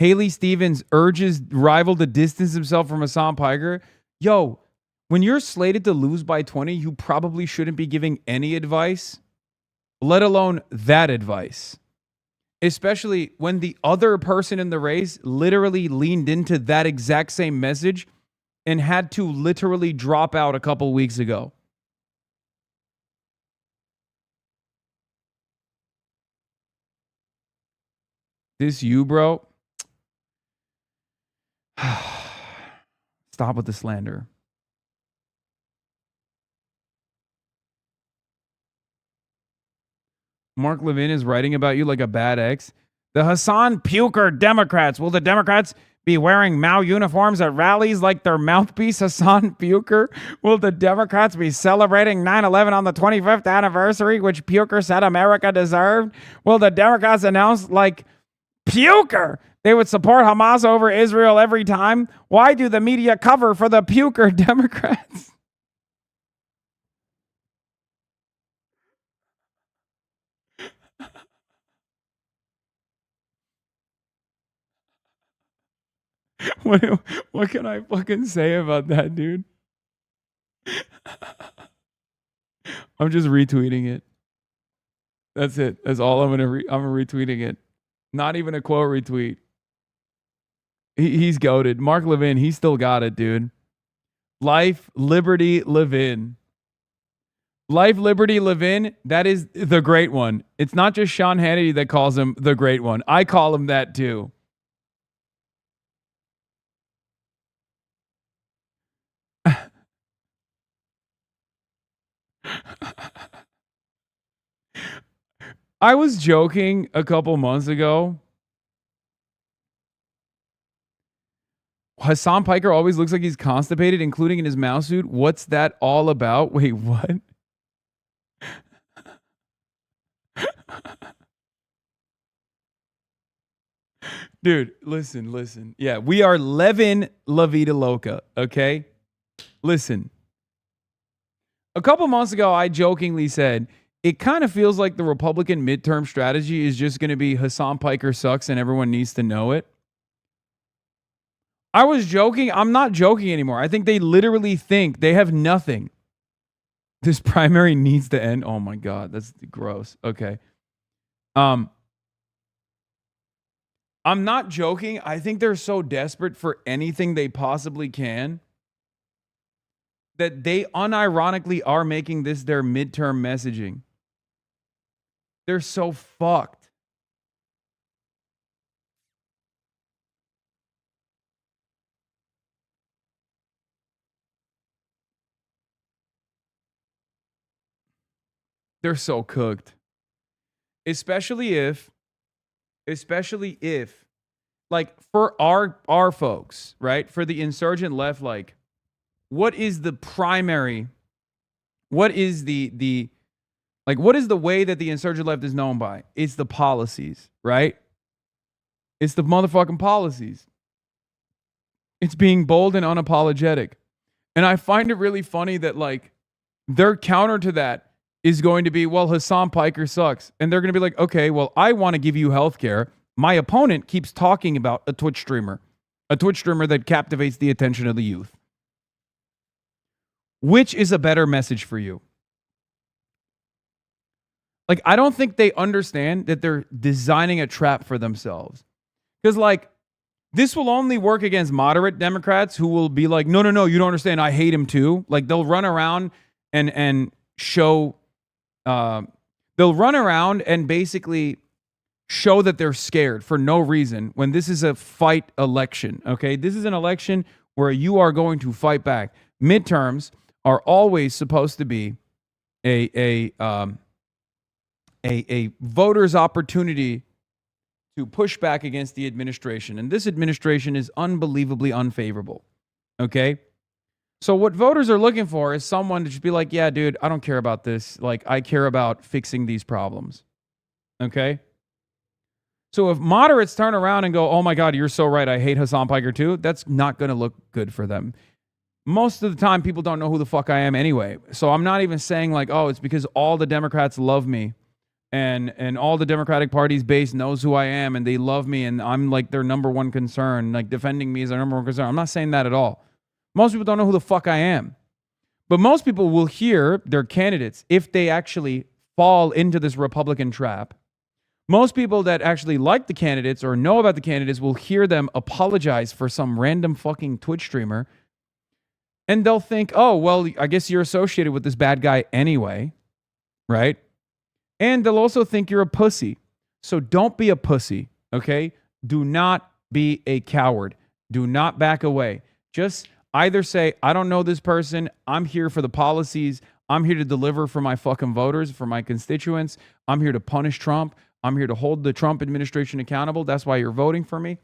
Haley Stevens urges rival to distance himself from Hassan Piker. Yo, when you're slated to lose by 20, you probably shouldn't be giving any advice, let alone that advice. Especially when the other person in the race literally leaned into that exact same message and had to literally drop out a couple weeks ago. This you, bro? Stop with the slander. Mark Levin is writing about you like a bad ex. The Hassan Puker Democrats. Will the Democrats be wearing Mao uniforms at rallies like their mouthpiece, Hassan Puker? Will the Democrats be celebrating 9/11 on the 25th anniversary, which Puker said America deserved? Will the Democrats announce, like Puker, they would support Hamas over Israel every time? Why do the media cover for the Puker Democrats? What can I fucking say about that, dude? I'm just retweeting it. That's it. That's all I'm retweeting it. Not even a quote retweet. He's goated. Mark Levin, he still got it, dude. Life, Liberty, Levin. Life, Liberty, Levin, that is the great one. It's not just Sean Hannity that calls him the great one. I call him that too. I was joking a couple months ago. Hassan Piker always looks like he's constipated, including in his mouse suit. What's that all about? Wait, what? Dude, listen. Yeah, we are Levin La Vida Loca, okay? Listen. A couple months ago, I jokingly said, it kind of feels like the Republican midterm strategy is just going to be Hassan Piker sucks and everyone needs to know it. I was joking. I'm not joking anymore. I think they literally think they have nothing. This primary needs to end. Oh my God, that's gross. Okay. I'm not joking. I think they're so desperate for anything they possibly can that they unironically are making this their midterm messaging. They're so fucked. They're so cooked. Especially if like for our folks, right? For the insurgent left, like what is the primary, what is the what is the way that the insurgent left is known by? It's the policies, right? It's the motherfucking policies. It's being bold and unapologetic. And I find it really funny that like their counter to that is going to be, well, Hassan Piker sucks. And they're going to be like, okay, well, I want to give you healthcare. My opponent keeps talking about a Twitch streamer that captivates the attention of the youth. Which is a better message for you? Like, I don't think they understand that they're designing a trap for themselves. Because, like, this will only work against moderate Democrats who will be like, no, you don't understand. I hate him too. Like, they'll run around and show... they'll run around and basically show that they're scared for no reason when this is a fight election, okay? This is an election where you are going to fight back. Midterms are always supposed to be a voter's opportunity to push back against the administration. And this administration is unbelievably unfavorable, okay? So what voters are looking for is someone to just be like, yeah, dude, I don't care about this. Like, I care about fixing these problems. Okay? So if moderates turn around and go, oh my God, you're so right, I hate Hassan Piker too, that's not going to look good for them. Most of the time, people don't know who the fuck I am anyway. So I'm not even saying like, oh, it's because all the Democrats love me. and all the Democratic Party's base knows who I am and they love me and I'm like their number one concern, like defending me is their number one concern. I'm not saying that at all. Most people don't know who the fuck I am. But most people will hear their candidates if they actually fall into this Republican trap. Most people that actually like the candidates or know about the candidates will hear them apologize for some random fucking Twitch streamer. And they'll think, oh, well, I guess you're associated with this bad guy anyway, right? And they'll also think you're a pussy. So don't be a pussy, okay? Do not be a coward. Do not back away. Just either say, I don't know this person. I'm here for the policies. I'm here to deliver for my fucking voters, for my constituents. I'm here to punish Trump. I'm here to hold the Trump administration accountable. That's why you're voting for me.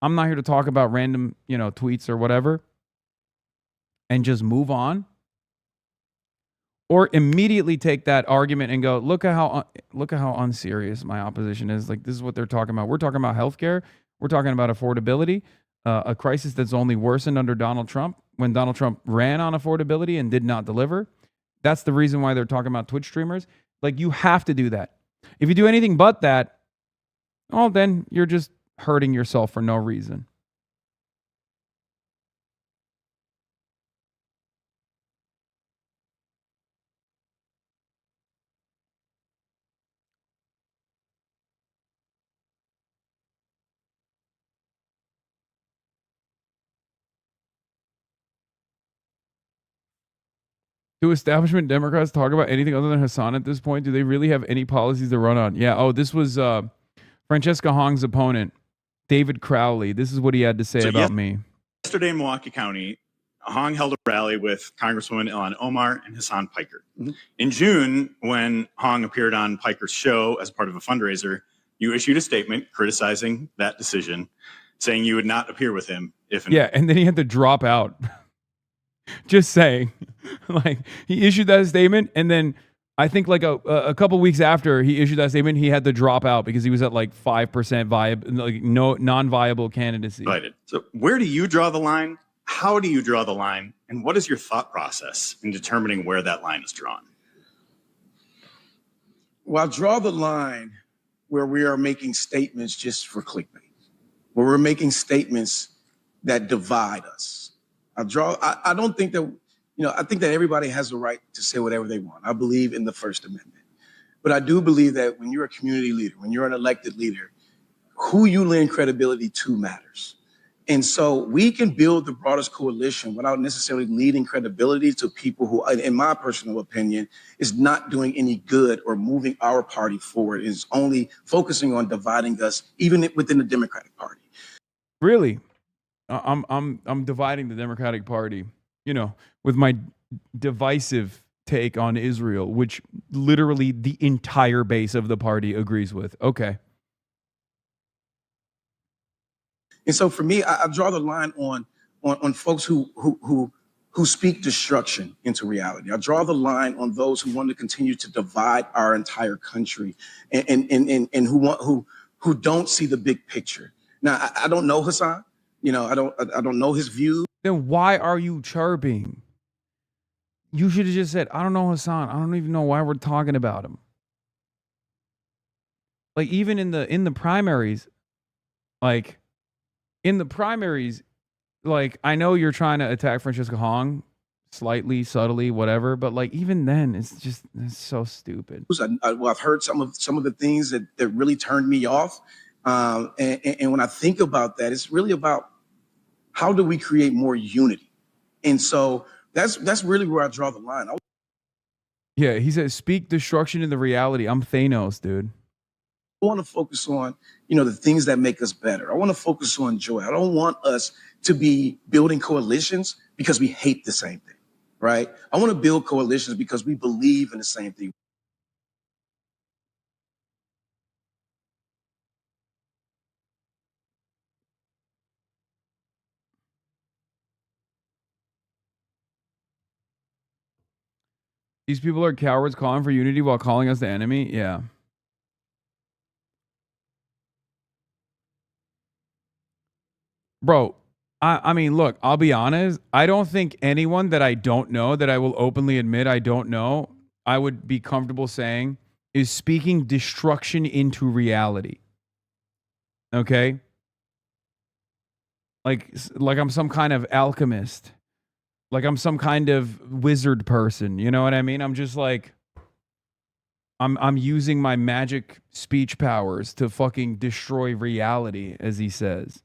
I'm not here to talk about random, tweets or whatever. And just move on. Or immediately take that argument and go, look at how unserious my opposition is. Like, this is what they're talking about. We're talking about healthcare. We're talking about affordability, a crisis that's only worsened under Donald Trump when Donald Trump ran on affordability and did not deliver. That's the reason why they're talking about Twitch streamers. Like, you have to do that. If you do anything but that, well, then you're just hurting yourself for no reason. Do establishment Democrats talk about anything other than Hasan at this point? Do they really have any policies to run on? Yeah. Oh, this was Francesca Hong's opponent, David Crowley. This is what he had to say about me. Yesterday in Milwaukee County, Hong held a rally with Congresswoman Ilhan Omar and Hassan Piker. Mm-hmm. In June, when Hong appeared on Piker's show as part of a fundraiser, you issued a statement criticizing that decision, saying you would not appear with him if... and then he had to drop out. Just saying. Like, he issued that statement, and then I think like a couple weeks after he issued that statement, he had to drop out because he was at like 5% non-viable candidacy. Right. So where do you draw the line? How do you draw the line? And what is your thought process in determining where that line is drawn? Well, I draw the line where we are making statements just for clickbait, where we're making statements that divide us. I don't think that, I think that everybody has the right to say whatever they want. I believe in the First Amendment. But I do believe that when you're a community leader, when you're an elected leader, who you lend credibility to matters. And so we can build the broadest coalition without necessarily leading credibility to people who, in my personal opinion, is not doing any good or moving our party forward, is only focusing on dividing us, even within the Democratic Party. Really? I'm dividing the Democratic Party, with my divisive take on Israel, which literally the entire base of the party agrees with. Okay. And so for me, I draw the line on folks who speak destruction into reality. I draw the line on those who want to continue to divide our entire country and who don't see the big picture. Now, I don't know Hasan. I don't know his views. Then why are you chirping? You should have just said, I don't know Hasan. I don't even know why we're talking about him. Like, even in the primaries, I know you're trying to attack Francesca Hong slightly, subtly, whatever, but like, even then, it's so stupid. I've heard some of the things that really turned me off. And when I think about that, it's really about how do we create more unity? And so that's really where I draw the line. Yeah, he says, speak destruction in the reality. I'm Thanos, dude. I want to focus on, the things that make us better. I want to focus on joy. I don't want us to be building coalitions because we hate the same thing, right? I want to build coalitions because we believe in the same thing. These people are cowards calling for unity while calling us the enemy. Yeah. Bro, I mean, look, I'll be honest. I don't think anyone that I don't know, that I will openly admit I don't know, I would be comfortable saying is speaking destruction into reality. Okay? Like I'm some kind of alchemist. Like I'm some kind of wizard person. You know what I mean? I'm just like, I'm using my magic speech powers to fucking destroy reality, as he says.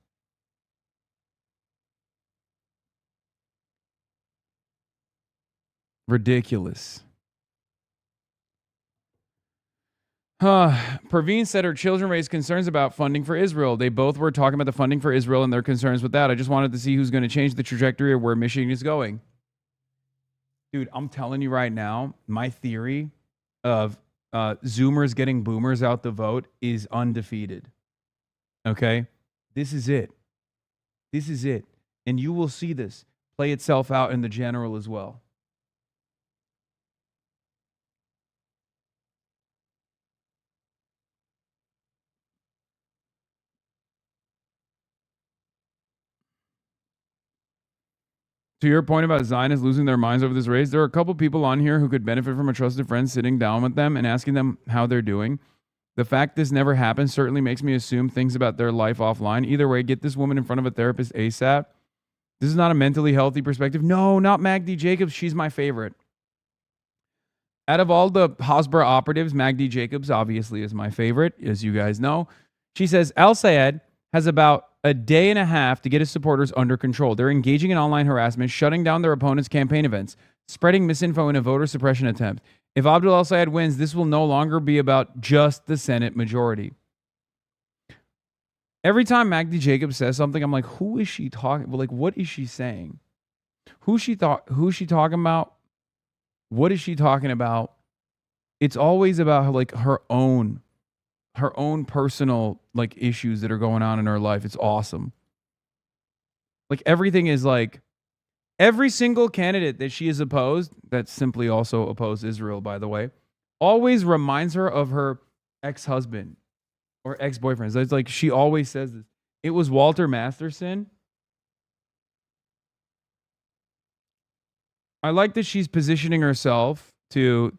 Ridiculous. Praveen said her children raised concerns about funding for Israel. They both were talking about the funding for Israel and their concerns with that. I just wanted to see who's going to change the trajectory of where Michigan is going. Dude, I'm telling you right now, my theory of Zoomers getting boomers out the vote is undefeated. Okay? This is it. This is it. And you will see this play itself out in the general as well. To your point about Zionists losing their minds over this race, there are a couple people on here who could benefit from a trusted friend sitting down with them and asking them how they're doing. The fact this never happened certainly makes me assume things about their life offline. Either way, get this woman in front of a therapist ASAP. This is not a mentally healthy perspective. No, not Magdi Jacobs. She's my favorite. Out of all the Hasbara operatives, Magdi Jacobs obviously is my favorite, as you guys know. She says, Al Sayed has about a day and a half to get his supporters under control. They're engaging in online harassment, shutting down their opponents' campaign events, spreading misinfo in a voter suppression attempt. If Abdul Al-Sayed wins, this will no longer be about just the Senate majority. Every time Magdi Jacobs says something, I'm like, who is she talking? Well, like, what is she saying? Who's she talking about? What is she talking about? It's always about like her own personal like issues that are going on in her life. It's awesome. Like everything is like every single candidate that she has opposed, that simply also opposed Israel, by the way, always reminds her of her ex-husband or ex-boyfriend. So it's like she always says this. It was Walter Masterson. I like that she's positioning herself to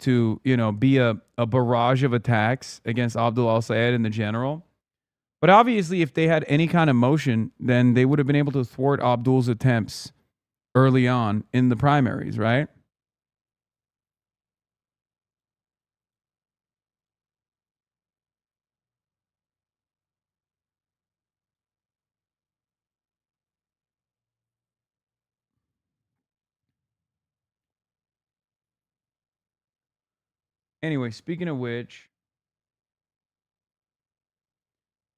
be a barrage of attacks against Abdul Al-Sayed and the general. But obviously, if they had any kind of motion, then they would have been able to thwart Abdul's attempts early on in the primaries, right? Anyway, speaking of which,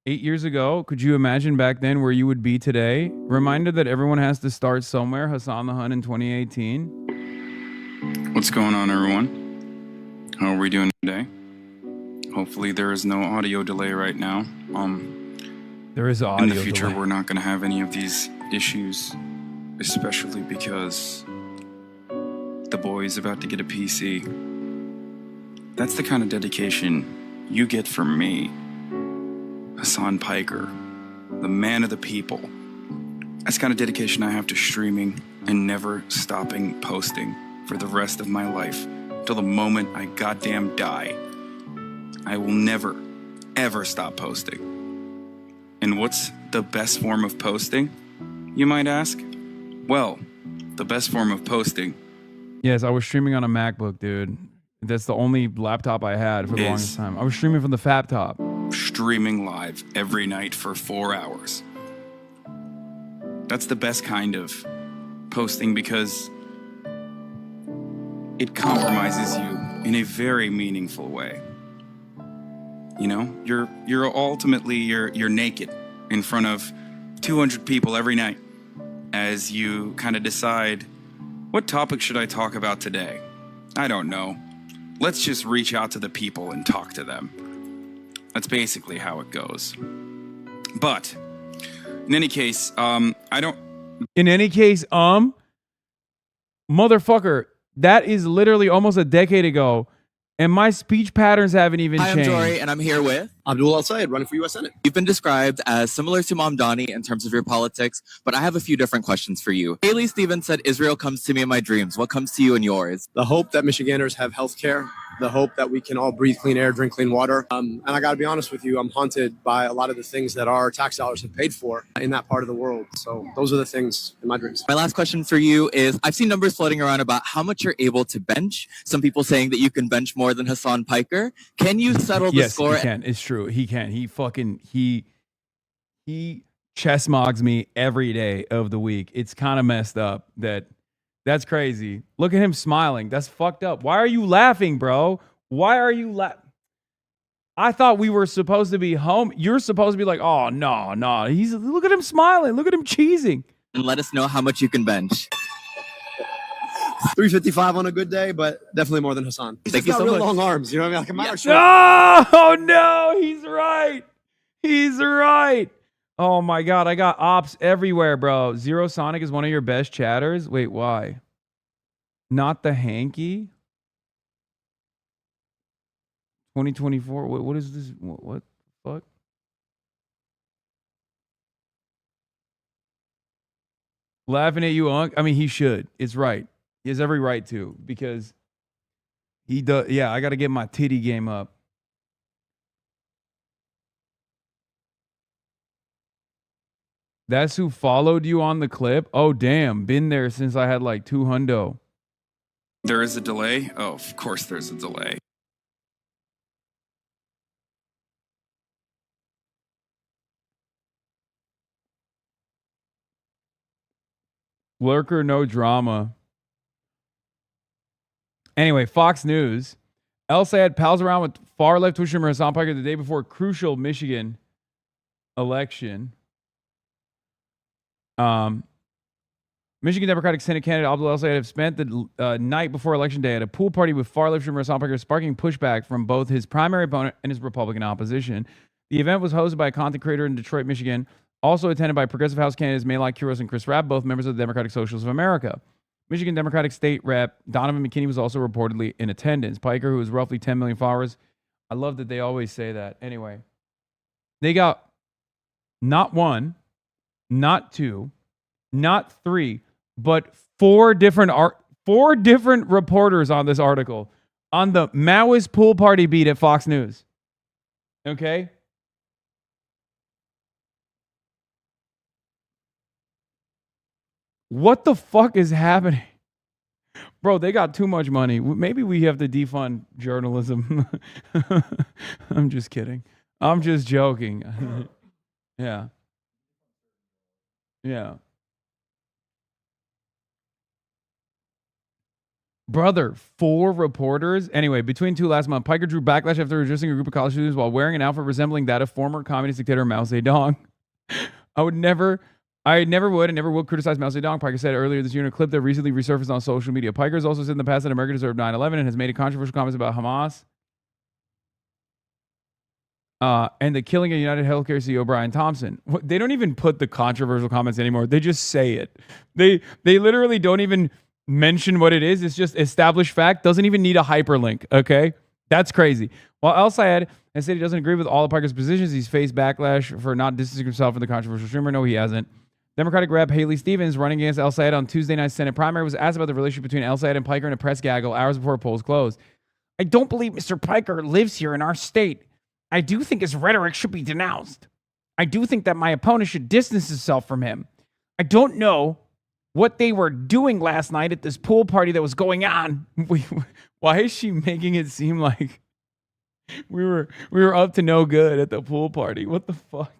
8 years ago, could you imagine back then where you would be today? Reminder that everyone has to start somewhere. Hassan the Hun in 2018. What's going on, everyone? How are we doing today? Hopefully there is no audio delay right now. There is audio in the future delay. We're not going to have any of these issues, especially because the boy is about to get a PC. That's the kind of dedication you get from me, Hassan Piker, the man of the people. That's the kind of dedication I have to streaming and never stopping posting for the rest of my life till the moment I goddamn die. I will never, ever stop posting. And what's the best form of posting, you might ask? Well, the best form of posting. Yes, I was streaming on a MacBook, dude. That's the only laptop I had for the longest time. I was streaming from the Fap Top. Streaming live every night for 4 hours. That's the best kind of posting because it compromises you in a very meaningful way. You know, you're ultimately you're naked in front of 200 people every night as you kind of decide, what topic should I talk about today? I don't know. Let's just reach out to the people and talk to them. That's basically how it goes. But in any case, motherfucker, that is literally almost a decade ago, and my speech patterns haven't even Hi, changed. I'm Jory, and I'm here with Abdul Al-Sayed, running for U.S. Senate. You've been described as similar to Mamdani in terms of your politics, but I have a few different questions for you. Haley Stevens said, Israel comes to me in my dreams. What comes to you in yours? The hope that Michiganders have health care the hope that we can all breathe clean air, drink clean water. And I got to be honest with you, I'm haunted by a lot of the things that our tax dollars have paid for in that part of the world. So those are the things in my dreams. My last question for you is, I've seen numbers floating around about how much you're able to bench. Some people saying that you can bench more than Hasan Piker. Can you settle the score? Yes, he can. It's true. He can. He chess mogs me every day of the week. It's kind of messed up. That's crazy. Look at him smiling. That's fucked up. Why are you laughing, bro? Why are you laughing? I thought we were supposed to be home. You're supposed to be like, oh, no. Look at him smiling. Look at him cheesing. And let us know how much you can bench. 355 on a good day, but definitely more than Hasan. He's Thank just you got so real much. long arms. You know what I mean? Like a matter of Oh, no. He's right. He's right. Oh, my God. I got ops everywhere, bro. Zero Sonic is one of your best chatters. Wait, why? Not the hanky? 2024. What is this? What the fuck? Laughing at you, Unc. I mean, he should. It's right. He has every right to, because he does. Yeah, I got to get my titty game up. That's who followed you on the clip? Oh, damn. Been there since I had like 2 hundo. There is a delay? Oh, of course there's a delay. Lurker, no drama. Anyway, Fox News. El Sayed pals around with far-left Twitch streamer Hasan Piker the day before crucial Michigan election. Michigan Democratic Senate candidate Abdul Denounce Hasan have spent the night before Election Day at a pool party with far-left streamer Hasan Piker, sparking pushback from both his primary opponent and his Republican opposition. The event was hosted by a content creator in Detroit, Michigan, also attended by Progressive House candidates Maylai Kuros and Chris Rabb, both members of the Democratic Socialists of America. Michigan Democratic State Rep Donovan McKinney was also reportedly in attendance. Piker, who has roughly 10 million followers. I love that they always say that. Anyway, they got not 1, not 2, not 3, but 4 different reporters on this article on the Maoist pool party beat at Fox News. Okay? What the fuck is happening? Bro, they got too much money. Maybe we have to defund journalism. I'm just kidding. I'm just joking. Yeah. Brother, 4 reporters. Anyway, between 2 last month, Piker drew backlash after resisting a group of college students while wearing an outfit resembling that of former communist dictator Mao Zedong. I never would and never will criticize Mao Zedong, Piker said earlier this year in a clip that recently resurfaced on social media. Piker has also said in the past that America deserved 9/11 and has made controversial comments about Hamas and the killing of United Healthcare CEO Brian Thompson. They don't even put the controversial comments anymore. They just say it. They literally don't even mention what it is. It's just established fact. Doesn't even need a hyperlink. Okay, that's crazy. While El Sayed has said he doesn't agree with all of Piker's positions, he's faced backlash for not distancing himself from the controversial streamer. No, he hasn't. Democratic Rep Haley Stevens, running against El Sayed on Tuesday night's Senate primary, was asked about the relationship between El Sayed and Piker in a press gaggle hours before polls closed. I don't believe Mr. Piker lives here in our state. I do think his rhetoric should be denounced. I do think that my opponent should distance himself from him. I don't know what they were doing last night at this pool party that was going on. Why is she making it seem like we were up to no good at the pool party? What the fuck?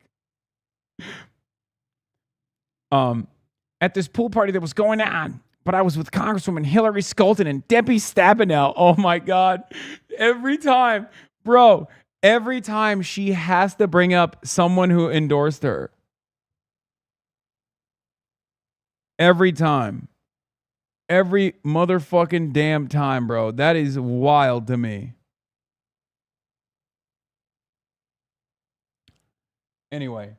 At this pool party that was going on, but I was with Congresswoman Hillary Skolton and Debbie Stabenow. Oh my God. Every time she has to bring up someone who endorsed her. Every time. Every motherfucking damn time, bro. That is wild to me. Anyway.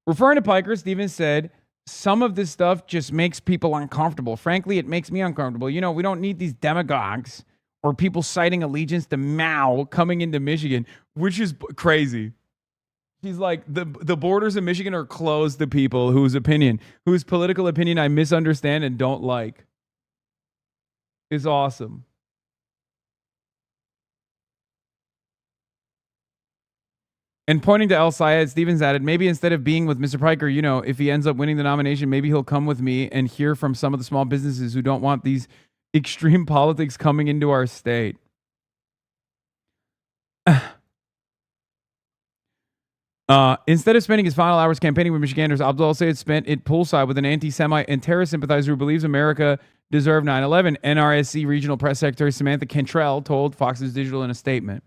Referring to Piker, Stevens said, some of this stuff just makes people uncomfortable. Frankly, it makes me uncomfortable. You know, we don't need these demagogues or people citing allegiance to Mao coming into Michigan, which is crazy. He's like, the borders of Michigan are closed to people whose political opinion I misunderstand and don't like. It's awesome. And pointing to El Sayed, Stevens added, maybe instead of being with Mr. Piker, you know, if he ends up winning the nomination, maybe he'll come with me and hear from some of the small businesses who don't want these extreme politics coming into our state. Instead of spending his final hours campaigning with Michiganders, Abdul Sayed spent it poolside with an anti-Semite and terrorist sympathizer who believes America deserved 9/11. NRSC Regional Press Secretary Samantha Cantrell told Fox News Digital in a statement.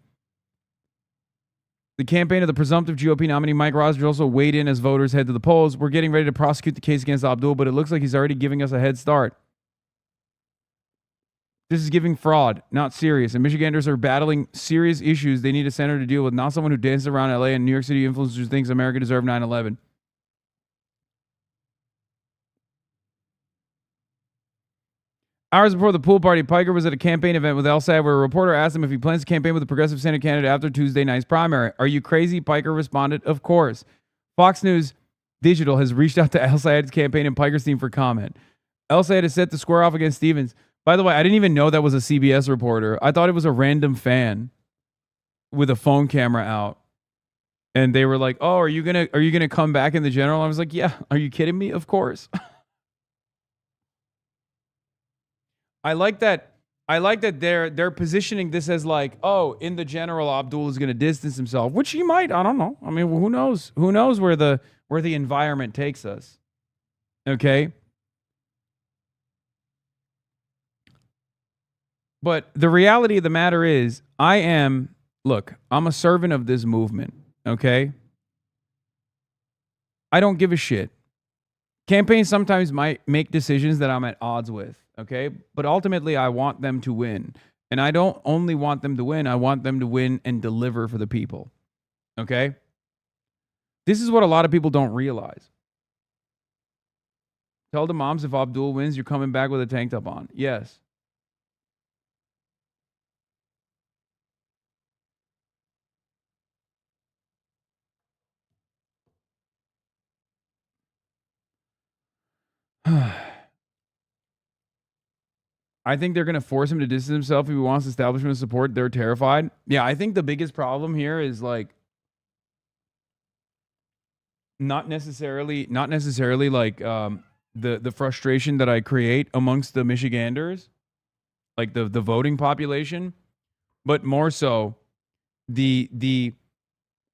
The campaign of the presumptive GOP nominee Mike Rogers also weighed in as voters head to the polls. We're getting ready to prosecute the case against Abdul, but it looks like he's already giving us a head start. This is giving fraud, not serious. And Michiganders are battling serious issues they need a senator to deal with, not someone who dances around LA and New York City influencers who thinks America deserved 9/11. Hours before the pool party, Piker was at a campaign event with El Sayed where a reporter asked him if he plans to campaign with the progressive Senate candidate after Tuesday night's primary. Are you crazy? Piker responded, of course. Fox News Digital has reached out to El Sayed's campaign and Piker's team for comment. El Sayed is set to square off against Stevens. By the way, I didn't even know that was a CBS reporter. I thought it was a random fan with a phone camera out. And they were like, "Oh, are you gonna come back in the general?" I was like, "Yeah, are you kidding me? Of course." I like that they're positioning this as like, oh, in the general, Abdul is going to distance himself, which he might. I don't know. I mean, who knows? Who knows where the environment takes us? Okay. But the reality of the matter is, I'm a servant of this movement. Okay. I don't give a shit. Campaigns sometimes might make decisions that I'm at odds with. Okay. But ultimately, I want them to win. And I don't only want them to win, I want them to win and deliver for the people. Okay. This is what a lot of people don't realize. Tell the moms if Abdul wins, you're coming back with a tank top on. Yes. I think they're going to force him to distance himself if he wants establishment support. They're terrified. Yeah, I think the biggest problem here is like not necessarily like the frustration that I create amongst the Michiganders, like the voting population, but more so the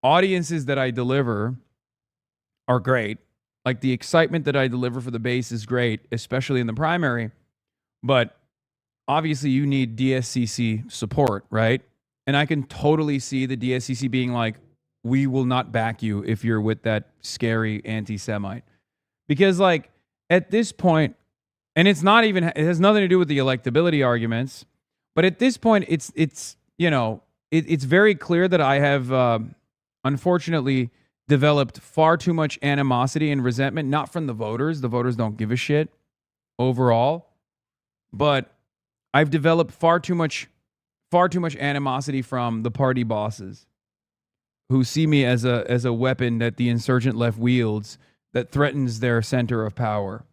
audiences that I deliver are great. Like the excitement that I deliver for the base is great, especially in the primary. But obviously you need DSCC support, right? And I can totally see the DSCC being like, we will not back you if you're with that scary anti-Semite. Because like at this point, and it has nothing to do with the electability arguments, but at this point, it's very clear that I have, unfortunately, developed far too much animosity and resentment, not from the voters. The voters don't give a shit overall, but I've developed far too much animosity from the party bosses who see me as a weapon that the insurgent left wields that threatens their center of power.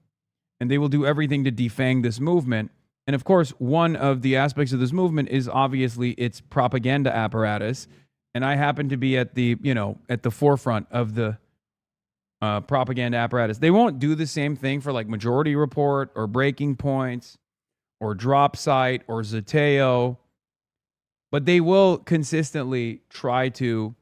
And they will do everything to defang this movement. And of course, one of the aspects of this movement is obviously its propaganda apparatus. And I happen to be at the forefront of the propaganda apparatus. They won't do the same thing for like Majority Report or Breaking Points or Drop Site or Zateo, but they will consistently try to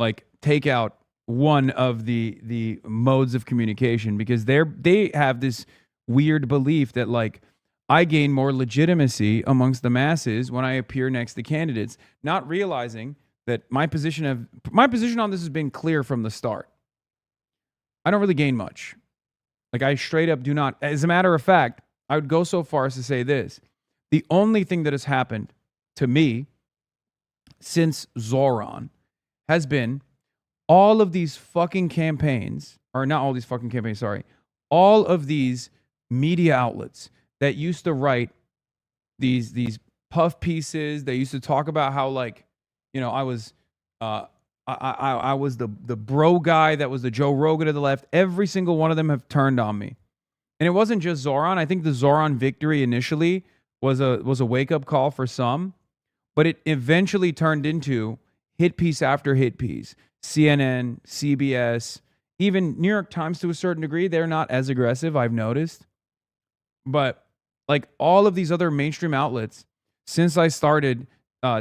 like take out one of the modes of communication because they have this weird belief that like I gain more legitimacy amongst the masses when I appear next to candidates, not realizing that my position on this has been clear from the start. I don't really gain much. Like I straight up do not. As a matter of fact, I would go so far as to say this. The only thing that has happened to me since Zoran has been all of these fucking campaigns, or not all these fucking campaigns, sorry. All of these media outlets that used to write these puff pieces, they used to talk about how like, I was I was the bro guy that was the Joe Rogan of the left. Every single one of them have turned on me. And it wasn't just Zoran. I think the Zoran victory initially was a wake-up call for some, but it eventually turned into hit piece after hit piece. CNN, CBS, even New York Times to a certain degree, they're not as aggressive, I've noticed. But like all of these other mainstream outlets, since I started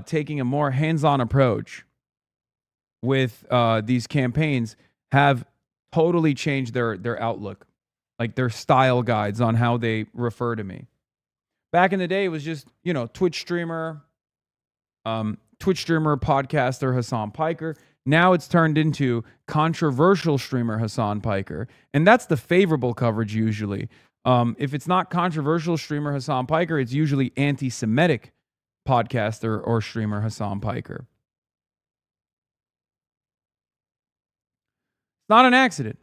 taking a more hands-on approach with these campaigns, have totally changed their outlook, like their style guides on how they refer to me. Back in the day, it was just, Twitch streamer, podcaster Hasan Piker. Now it's turned into controversial streamer Hasan Piker. And that's the favorable coverage usually. If it's not controversial streamer Hasan Piker, it's usually anti-Semitic podcaster or streamer Hasan Piker. It's not an accident.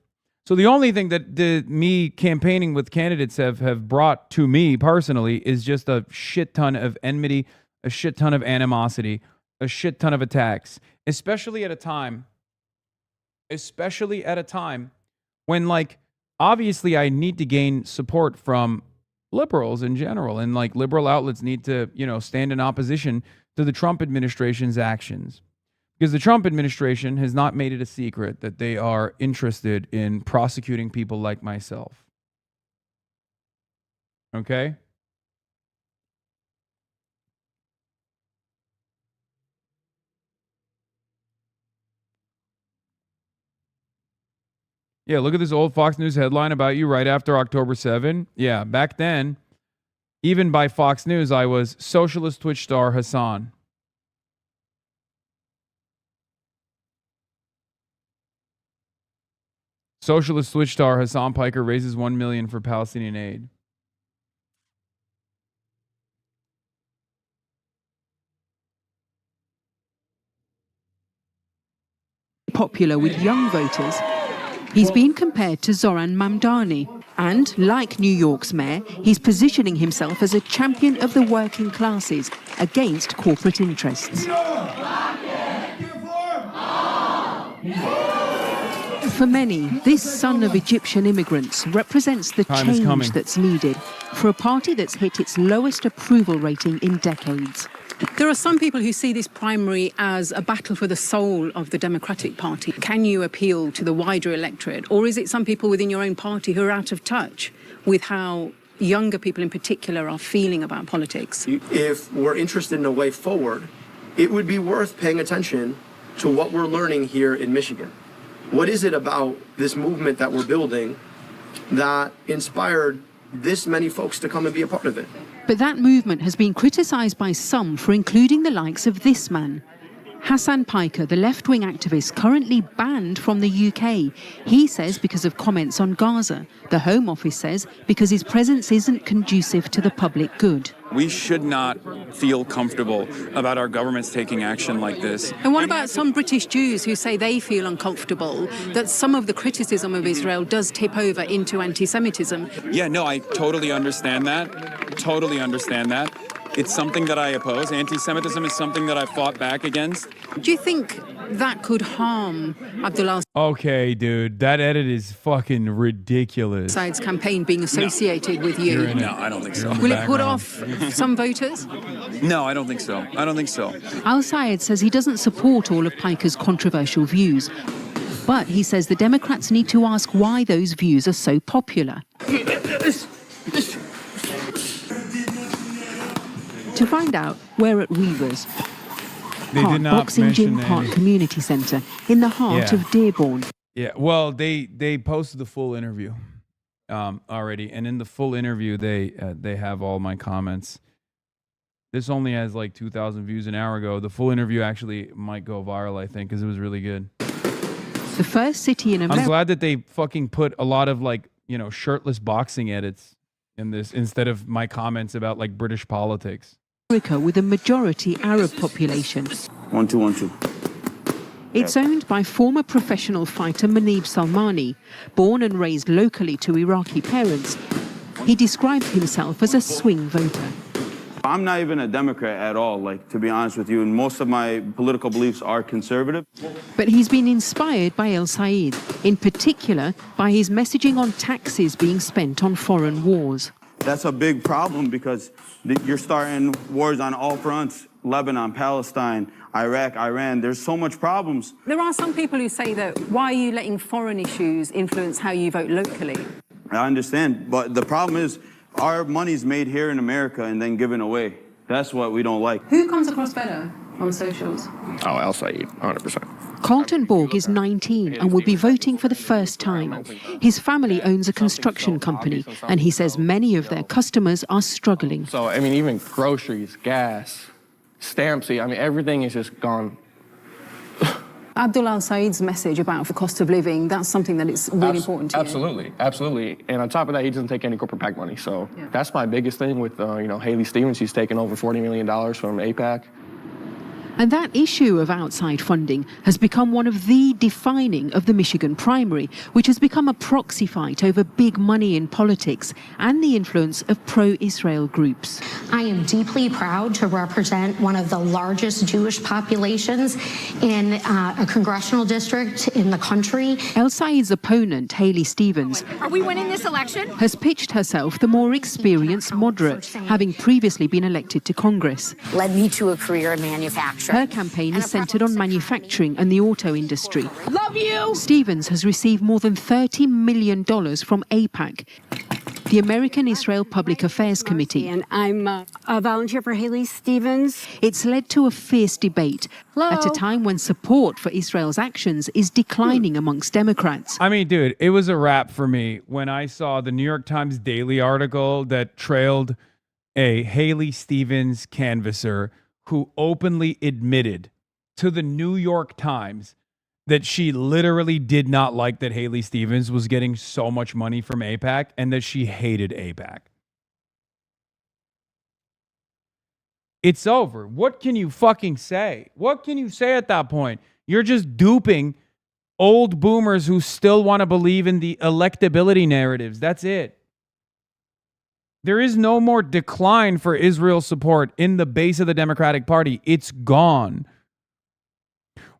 So the only thing that me campaigning with candidates have brought to me personally is just a shit ton of enmity, a shit ton of animosity, a shit ton of attacks, especially at a time when, like, obviously I need to gain support from liberals in general, and like liberal outlets need to, stand in opposition to the Trump administration's actions. Because the Trump administration has not made it a secret that they are interested in prosecuting people like myself. Okay? Yeah, look at this old Fox News headline about you right after October 7. Yeah, back then, even by Fox News, I was socialist Twitch star Hasan. Socialist Twitch star Hasan Piker raises $1 million for Palestinian aid. Popular with young voters, he's been compared to Zoran Mamdani. And, like New York's mayor, he's positioning himself as a champion of the working classes against corporate interests. For many, this son of Egyptian immigrants represents the change that's needed for a party that's hit its lowest approval rating in decades. There are some people who see this primary as a battle for the soul of the Democratic Party. Can you appeal to the wider electorate? Or is it some people within your own party who are out of touch with how younger people in particular are feeling about politics? If we're interested in a way forward, it would be worth paying attention to what we're learning here in Michigan. What is it about this movement that we're building that inspired this many folks to come and be a part of it? But that movement has been criticised by some for including the likes of this man. Hasan Piker, the left-wing activist currently banned from the UK. He says because of comments on Gaza. The Home Office says because his presence isn't conducive to the public good. We should not feel comfortable about our governments taking action like this. And what about some British Jews who say they feel uncomfortable that some of the criticism of Israel does tip over into anti-Semitism? Yeah, no, I totally understand that. Totally understand that. It's something that I oppose. Anti-Semitism is something that I fought back against. Do you think that could harm Abdul Okay, dude, that edit is fucking ridiculous. Hasan's campaign being associated with you? No, I don't think so. Will it put off some voters? No, I don't think so. I don't think so. Al-Sayed says he doesn't support all of Piker's controversial views. But he says the Democrats need to ask why those views are so popular. To find out, we're at Weavers, Park Boxing Gym Park Community Centre, in the heart of Dearborn. Yeah, well, they posted the full interview already, and in the full interview, they have all my comments. This only has like 2,000 views an hour ago. The full interview actually might go viral, I think, because it was really good. The first city in America. I'm glad that they fucking put a lot of shirtless boxing edits in this instead of my comments about like British politics. With a majority Arab population. 1 2 1 2. It's owned by former professional fighter Manib Salmani, born and raised locally to Iraqi parents. He describes himself as a swing voter. I'm not even a Democrat at all, to be honest with you, and most of my political beliefs are conservative. But he's been inspired by Al-Sayed, in particular by his messaging on taxes being spent on foreign wars. That's a big problem because you're starting wars on all fronts Lebanon, Palestine, Iraq, Iran. There's so much problems. There are some people who say that why are you letting foreign issues influence how you vote locally? I understand, but the problem is our money's made here in America and then given away. That's what we don't like. Who comes across better on socials? Oh, Al Saeed, 100%. Carlton Borg is 19 and will be voting for the first time. His family owns a construction company, and he says many of their customers are struggling. So, I mean, even groceries, gas, stamps, I mean, everything is just gone. Abdul Al-Said's message about the cost of living, that's something that is really important to you. Absolutely, absolutely. And on top of that, he doesn't take any corporate PAC money. So that's my biggest thing with, Haley Stevens. She's taken over $40 million from APAC. And that issue of outside funding has become one of the defining of the Michigan primary, which has become a proxy fight over big money in politics and the influence of pro-Israel groups. I am deeply proud to represent one of the largest Jewish populations in a congressional district in the country. El Said's opponent, Haley Stevens, are we winning this election? Has pitched herself the more experienced moderate, having previously been elected to Congress. Led me to a career in manufacturing. Her campaign is centred on manufacturing and the auto industry. Love you! Stevens has received more than $30 million from APAC, the American Israel Public Affairs Committee. And I'm a volunteer for Haley Stevens. It's led to a fierce debate at a time when support for Israel's actions is declining amongst Democrats. I mean, dude, it was a wrap for me when I saw the New York Times Daily article that trailed a Haley Stevens canvasser who openly admitted to the New York Times that she literally did not like that Haley Stevens was getting so much money from AIPAC and that she hated AIPAC. It's over. What can you fucking say? What can you say at that point? You're just duping old boomers who still want to believe in the electability narratives. That's it. There is no more decline for Israel support in the base of the Democratic Party. It's gone.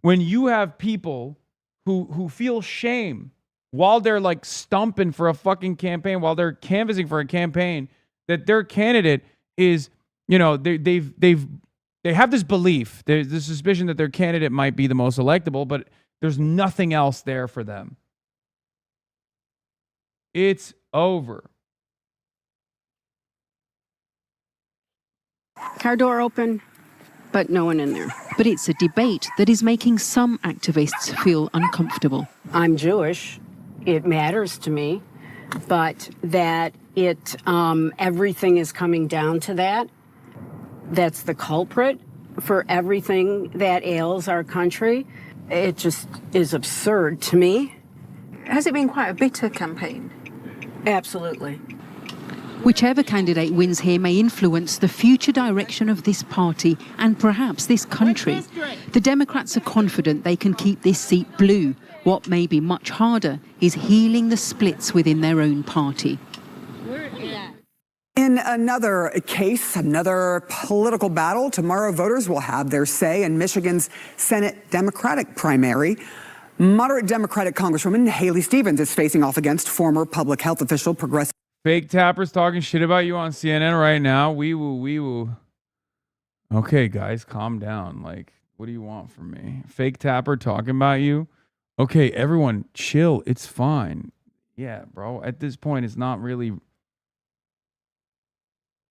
When you have people who feel shame while they're like stumping for a fucking campaign, while they're canvassing for a campaign, that their candidate is, you know, they have this belief, there's the suspicion that their candidate might be the most electable, but there's nothing else there for them. It's over. Car door open, but no one in there. But it's a debate that is making some activists feel uncomfortable. I'm Jewish. It matters to me, but that everything is coming down to that. That's the culprit for everything that ails our country. It just is absurd to me. Has it been quite a bitter campaign? Absolutely. Whichever candidate wins here may influence the future direction of this party and perhaps this country. The Democrats are confident they can keep this seat blue. What may be much harder is healing the splits within their own party. In another case, another political battle, tomorrow voters will have their say in Michigan's Senate Democratic primary. Moderate Democratic Congresswoman Haley Stevens is facing off against former public health official Progressive. Fake tappers talking shit about you on CNN right now. We will. Okay, guys, calm down. Like, what do you want from me? Fake tapper talking about you? Okay, everyone, chill. It's fine. Yeah, bro. At this point, it's not really.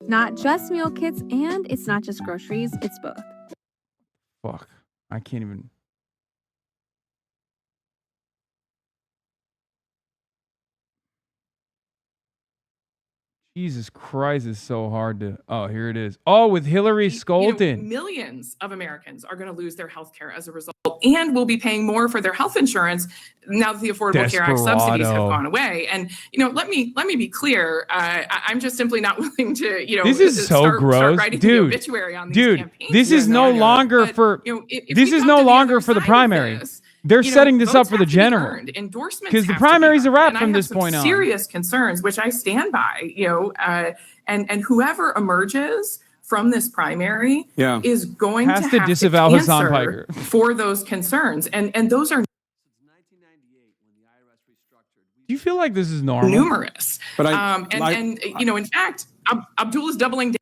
Not just meal kits, and it's not just groceries. It's both. Fuck. I can't even. Jesus Christ, is so hard to. Oh, here it is. Oh, with Hillary Skolton. Millions of Americans are going to lose their health care as a result and will be paying more for their health insurance now that the Affordable Care Act subsidies have gone away. And, let me be clear. I'm just simply not willing to, this is so gross. Start writing the obituary on these campaigns. This is no longer for. This is no longer for the primary. They're setting this up for the general. Because the primary is a wrap from this point on. Serious concerns, which I stand by, and whoever emerges from this primary is going to have to disavow Hasan Piker for those concerns. And those are. Do you feel like this is normal? Numerous. But in fact, Abdul is doubling down.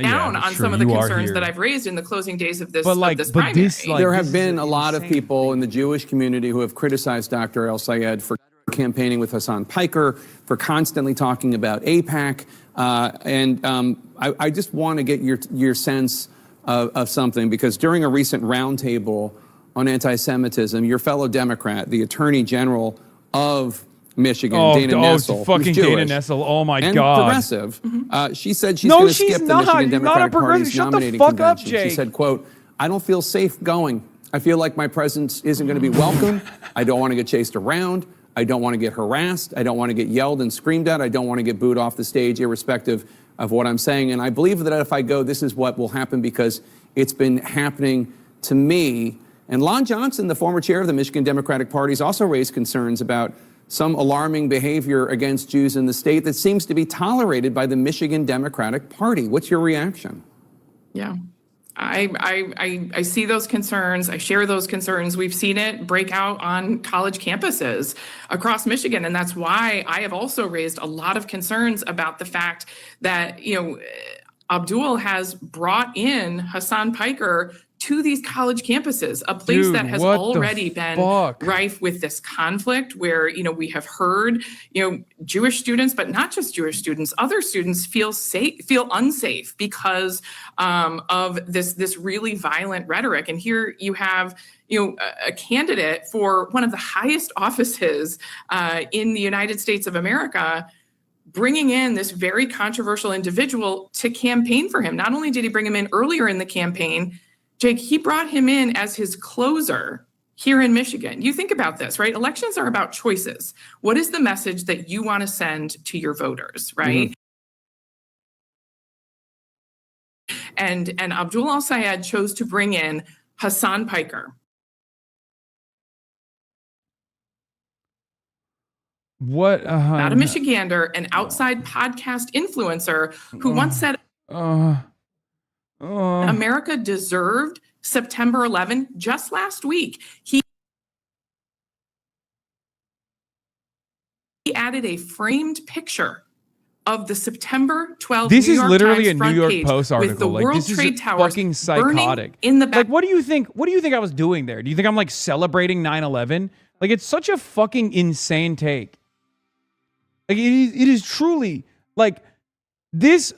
down that's on true. some of the You are concerns here. that I've raised in the closing days of this, But, like, of this but primary. this, like, There this have is been a an lot of insane people in the Jewish community who have criticized Dr. El Sayed for campaigning with Hassan Piker, for constantly talking about AIPAC. I just want to get your sense of something, because during a recent roundtable on anti-Semitism, your fellow Democrat, the Attorney General of Michigan, Dana Nessel, fucking who's Jewish, Dana Nessel. Oh my and God. progressive, she said she's No, going to she's skip the not. Michigan You're not a Democratic progressive. Party's Shut the nominating fuck up, convention. Jake. She said, quote, "I don't feel safe going. I feel like my presence isn't going to be welcome. I don't want to get chased around. I don't want to get harassed. I don't want to get yelled and screamed at. I don't want to get booed off the stage, irrespective of what I'm saying. And I believe that if I go, this is what will happen, because it's been happening to me." And Lon Johnson, the former chair of the Michigan Democratic Party, has also raised concerns about some alarming behavior against Jews in the state that seems to be tolerated by the Michigan Democratic Party. What's your reaction? Yeah. I see those concerns. I share those concerns. We've seen it break out on college campuses across Michigan. And that's why I have also raised a lot of concerns about the fact that, Abdul has brought in Hassan Piker to these college campuses, a place Dude, that has what the already been fuck? rife with this conflict where, we have heard, Jewish students, but not just Jewish students, other students feel unsafe because of this really violent rhetoric. And here you have, a candidate for one of the highest offices in the United States of America, bringing in this very controversial individual to campaign for him. Not only did he bring him in earlier in the campaign, Jake, he brought him in as his closer here in Michigan. You think about this, right? Elections are about choices. What is the message that you want to send to your voters, right? And Abdul El Sayed chose to bring in Hassan Piker. What? Not a Michigander, an outside podcast influencer who once said America deserved September 11 just last week. He added a framed picture of the September 12th This New is York literally Times a New York page Post article. with the Like, World this Trade is Towers fucking burning psychotic. in the back. Like, what do you think? What do you think I was doing there? Do you think I'm like celebrating 9/11? Like, it's such a fucking insane take. Like, it is truly like this.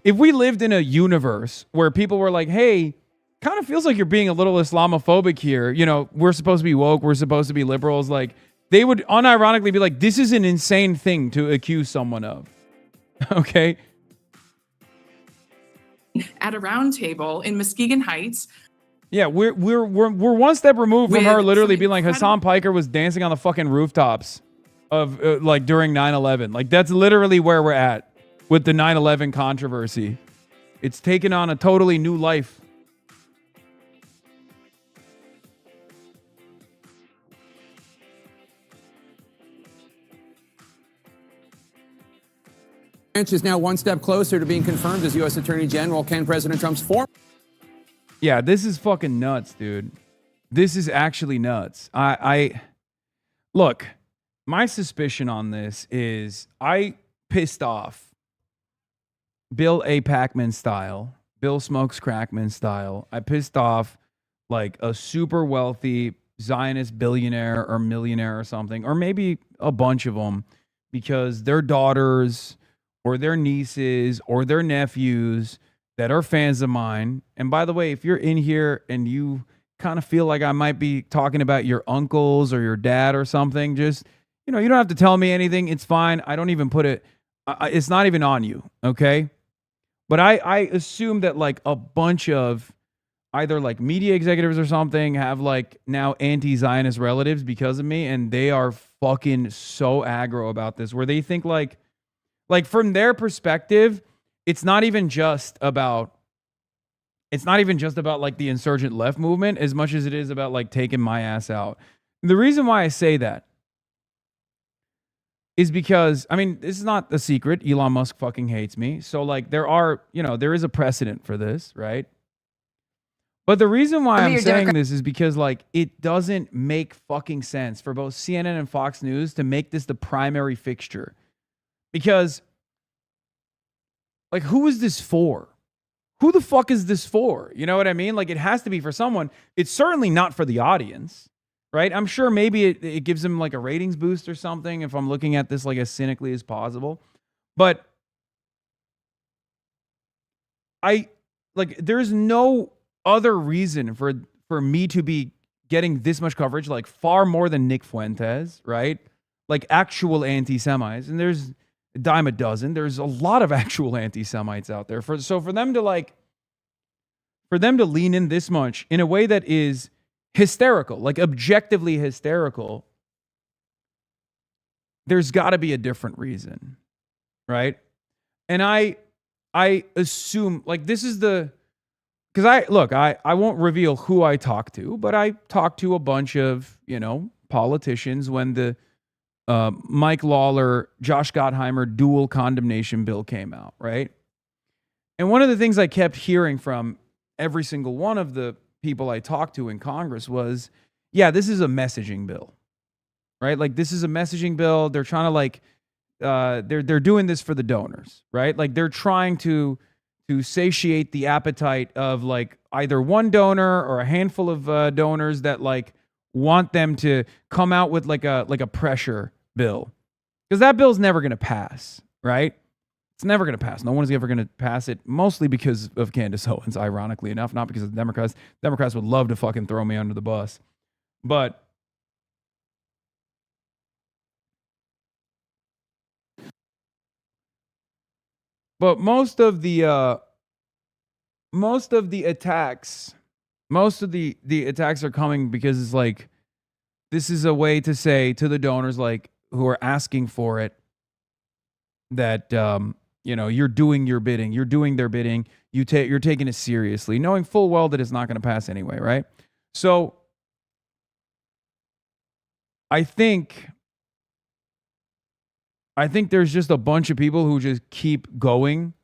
If we lived in a universe where people were like, "Hey, kind of feels like you're being a little Islamophobic here. We're supposed to be woke. We're supposed to be liberals." Like, they would unironically be like, "This is an insane thing to accuse someone of." Okay. At a round table in Muskegon Heights. Yeah, we're one step removed from With her literally some being like incredible- Hassan Piker was dancing on the fucking rooftops of like during 9/11. Like, that's literally where we're at with the 9/11 controversy. It's taken on a totally new life. Branch is now one step closer to being confirmed as U.S. Attorney General. Can President Trump's former Yeah, this is fucking nuts, dude. This is actually nuts. I look, my suspicion on this is I pissed off Bill A. Packman style, Bill Smokes Crackman style. I pissed off like a super wealthy Zionist billionaire or millionaire or something, or maybe a bunch of them, because their daughters or their nieces or their nephews that are fans of mine. And by the way, if you're in here and you kind of feel like I might be talking about your uncles or your dad or something, just, you don't have to tell me anything. It's fine. I don't even put it, it's not even on you. Okay. But I assume that like a bunch of either like media executives or something have like now anti-Zionist relatives because of me. And they are fucking so aggro about this, where they think like from their perspective, it's not even just about like the insurgent left movement as much as it is about like taking my ass out. The reason why I say that is because, I mean, this is not a secret. Elon Musk fucking hates me. So like there is a precedent for this, right? But the reason why I'm saying this is because like it doesn't make fucking sense for both CNN and Fox News to make this the primary fixture. Because Like, who is this for? Who the fuck is this for? You know what I mean? Like, it has to be for someone. It's certainly not for the audience, right? I'm sure maybe it gives them like a ratings boost or something if I'm looking at this like as cynically as possible. But there's no other reason for me to be getting this much coverage, like far more than Nick Fuentes, right? Like actual anti-Semites. And there's a dime a dozen. There's a lot of actual anti-Semites out there. For them to lean in this much in a way that is hysterical, like objectively hysterical, there's got to be a different reason, right? And I assume, like, this is because I won't reveal who I talk to, but I talked to a bunch of, politicians when the Mike Lawler, Josh Gottheimer dual condemnation bill came out, right? And one of the things I kept hearing from every single one of the people I talked to in Congress was, yeah, this is a messaging bill, right? Like, this is a messaging bill. They're trying to they're doing this for the donors, right? Like, they're trying to satiate the appetite of like either one donor or a handful of donors that like want them to come out with like a pressure bill, because that bill's never going to pass, right? It's never going to pass. No one's ever going to pass it, mostly because of Candace Owens, ironically enough, not because of the Democrats. Democrats would love to fucking throw me under the bus. But most of the attacks are coming because it's like, this is a way to say to the donors, like, who are asking for it, that you're doing your bidding, you're doing their bidding, you're taking it seriously, knowing full well that it's not going to pass anyway, right? So I think there's just a bunch of people who just keep going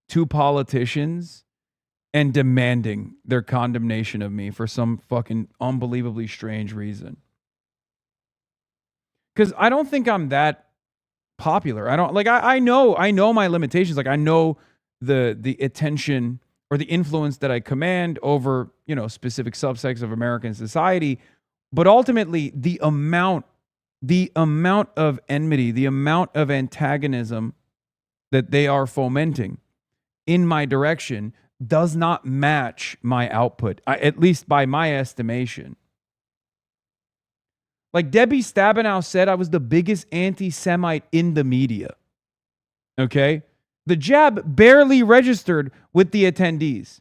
to politicians and demanding their condemnation of me for some fucking unbelievably strange reason. Because I don't think I'm that popular. I don't like. I know my limitations. Like, I know the attention or the influence that I command over specific subsects of American society, but ultimately the amount of enmity, the amount of antagonism that they are fomenting in my direction does not match my output, at least by my estimation. Like, Debbie Stabenow said I was the biggest anti-Semite in the media. Okay? The jab barely registered with the attendees.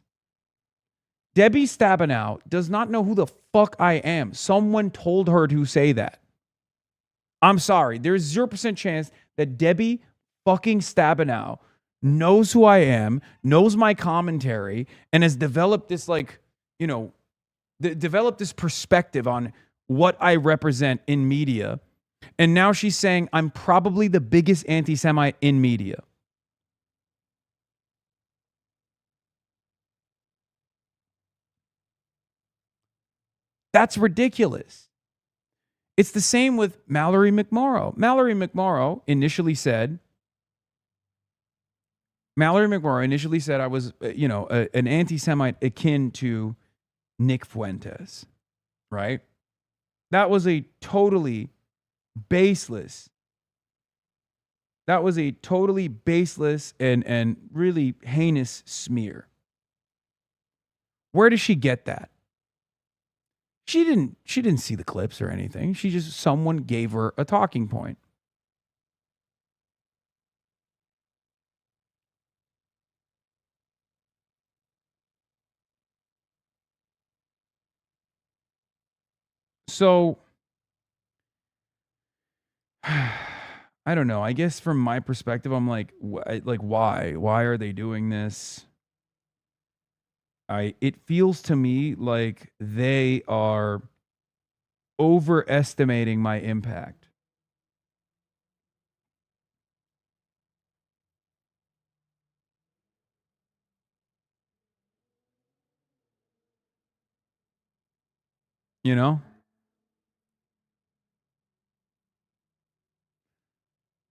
Debbie Stabenow does not know who the fuck I am. Someone told her to say that. I'm sorry. There's 0% chance that Debbie fucking Stabenow knows who I am, knows my commentary, and has developed this, like, developed this perspective on what I represent in media. And now she's saying I'm probably the biggest anti-Semite in media. That's ridiculous. It's the same with Mallory McMorrow. Mallory McMorrow initially said I was, an anti-Semite akin to Nick Fuentes, right? That was a totally baseless. And really heinous smear. Where does she get that? She didn't see the clips or anything. Someone gave her a talking point. So I don't know. I guess from my perspective, I'm like, why? Why are they doing this? It feels to me like they are overestimating my impact. You know?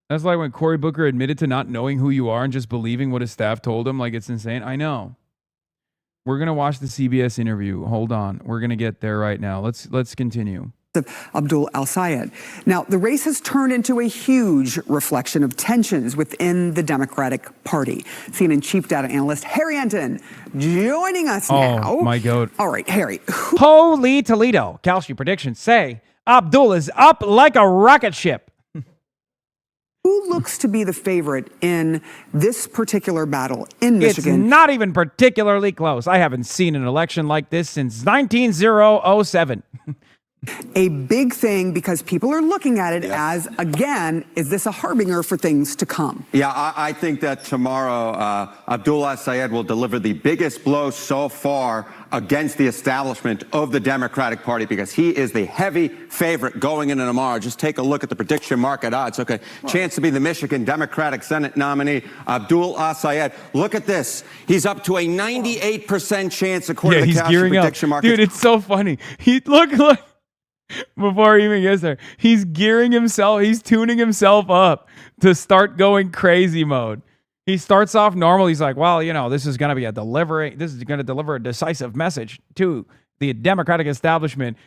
That's like when Cory Booker admitted to not knowing who you are and just believing what his staff told him. Like, it's insane. I know. We're gonna watch the CBS interview. Hold on. We're gonna get there right now. Let's continue. Abdul Al-Sayed. Now, the race has turned into a huge reflection of tensions within the Democratic Party. CNN chief data analyst Harry Enton joining us now. Oh, my God. All right, Harry. Holy Toledo. Kalshi predictions say Abdul is up like a rocket ship. Who looks to be the favorite in this particular battle in Michigan? It's not even particularly close. I haven't seen an election like this since 1907. A big thing because people are looking at it as, again, is this a harbinger for things to come? Yeah, I think that tomorrow Abdul Al-Sayed will deliver the biggest blow so far against the establishment of the Democratic Party because he is the heavy favorite going into tomorrow. Just take a look at the prediction market odds. Okay, chance to be the Michigan Democratic Senate nominee, Abdul Al-Sayed. Look at this. He's up to a 98% chance according to the Kalshi prediction market. Dude, it's so funny. Look. Before he even gets there, he's gearing himself, he's tuning himself up to start going crazy mode. He starts off normal. He's like, well, this is going to deliver a decisive message to the Democratic establishment.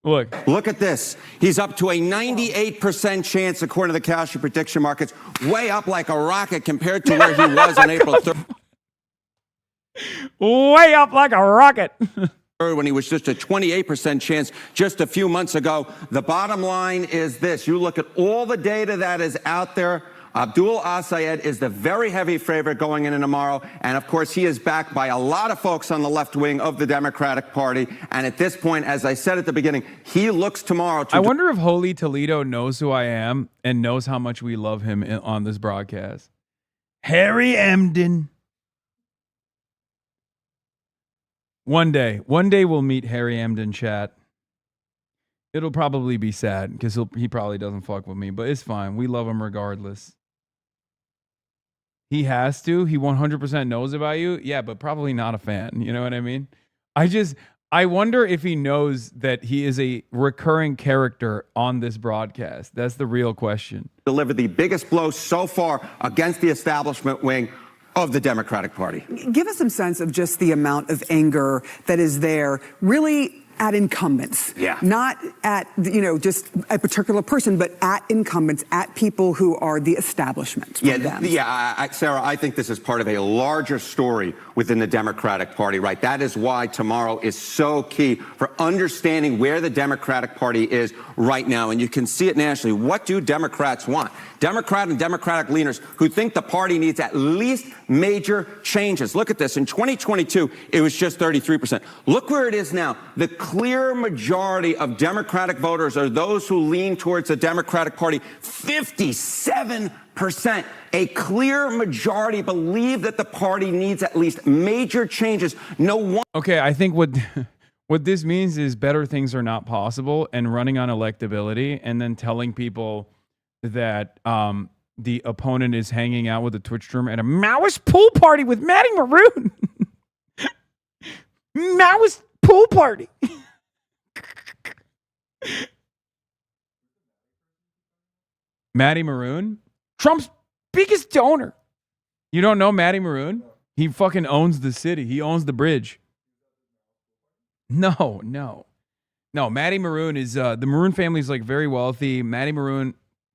Look at this. He's up to a 98% chance according to the Kalshi prediction markets, way up like a rocket compared to where he was on April 3rd. Way up like a rocket. When he was just a 28% chance just a few months ago. The bottom line is this. You look at all the data that is out there. Abdul Al-Sayed is the very heavy favorite going into tomorrow. And, of course, he is backed by a lot of folks on the left wing of the Democratic Party. And at this point, as I said at the beginning, he looks tomorrow to... I wonder if Holy Toledo knows who I am and knows how much we love him on this broadcast. Harry Emden. One day we'll meet Harry Emden, chat. It'll probably be sad because he probably doesn't fuck with me, but it's fine. We love him regardless. He has to. He 100% knows about you. Yeah, but probably not a fan. You know what I mean? I wonder if he knows that he is a recurring character on this broadcast. That's the real question. Deliver the biggest blow so far against the establishment wing of the Democratic Party. Give us some sense of just the amount of anger that is there, really at incumbents. Yeah. Not at, just a particular person, but at incumbents, at people who are the establishment. Sarah, I think this is part of a larger story within the Democratic Party, right? That is why tomorrow is so key for understanding where the Democratic Party is right now. And you can see it nationally. What do Democrats want? Democrat and Democratic leaders who think the party needs at least major changes. Look at this. In 2022, it was just 33%. Look where it is now. The clear majority of Democratic voters are those who lean towards the Democratic Party. 57%. A clear majority believe that the party needs at least major changes. Okay, I think what this means is better things are not possible, and running on electability and then telling people that the opponent is hanging out with a Twitch streamer at a Maoist pool party with Matty Maroon. Maoist pool party. Matty Maroon, Trump's biggest donor. You don't know Matty Maroon? He fucking owns the city. He owns the bridge. No. Matty Maroon is the Maroon family is like very wealthy. Matty Maroon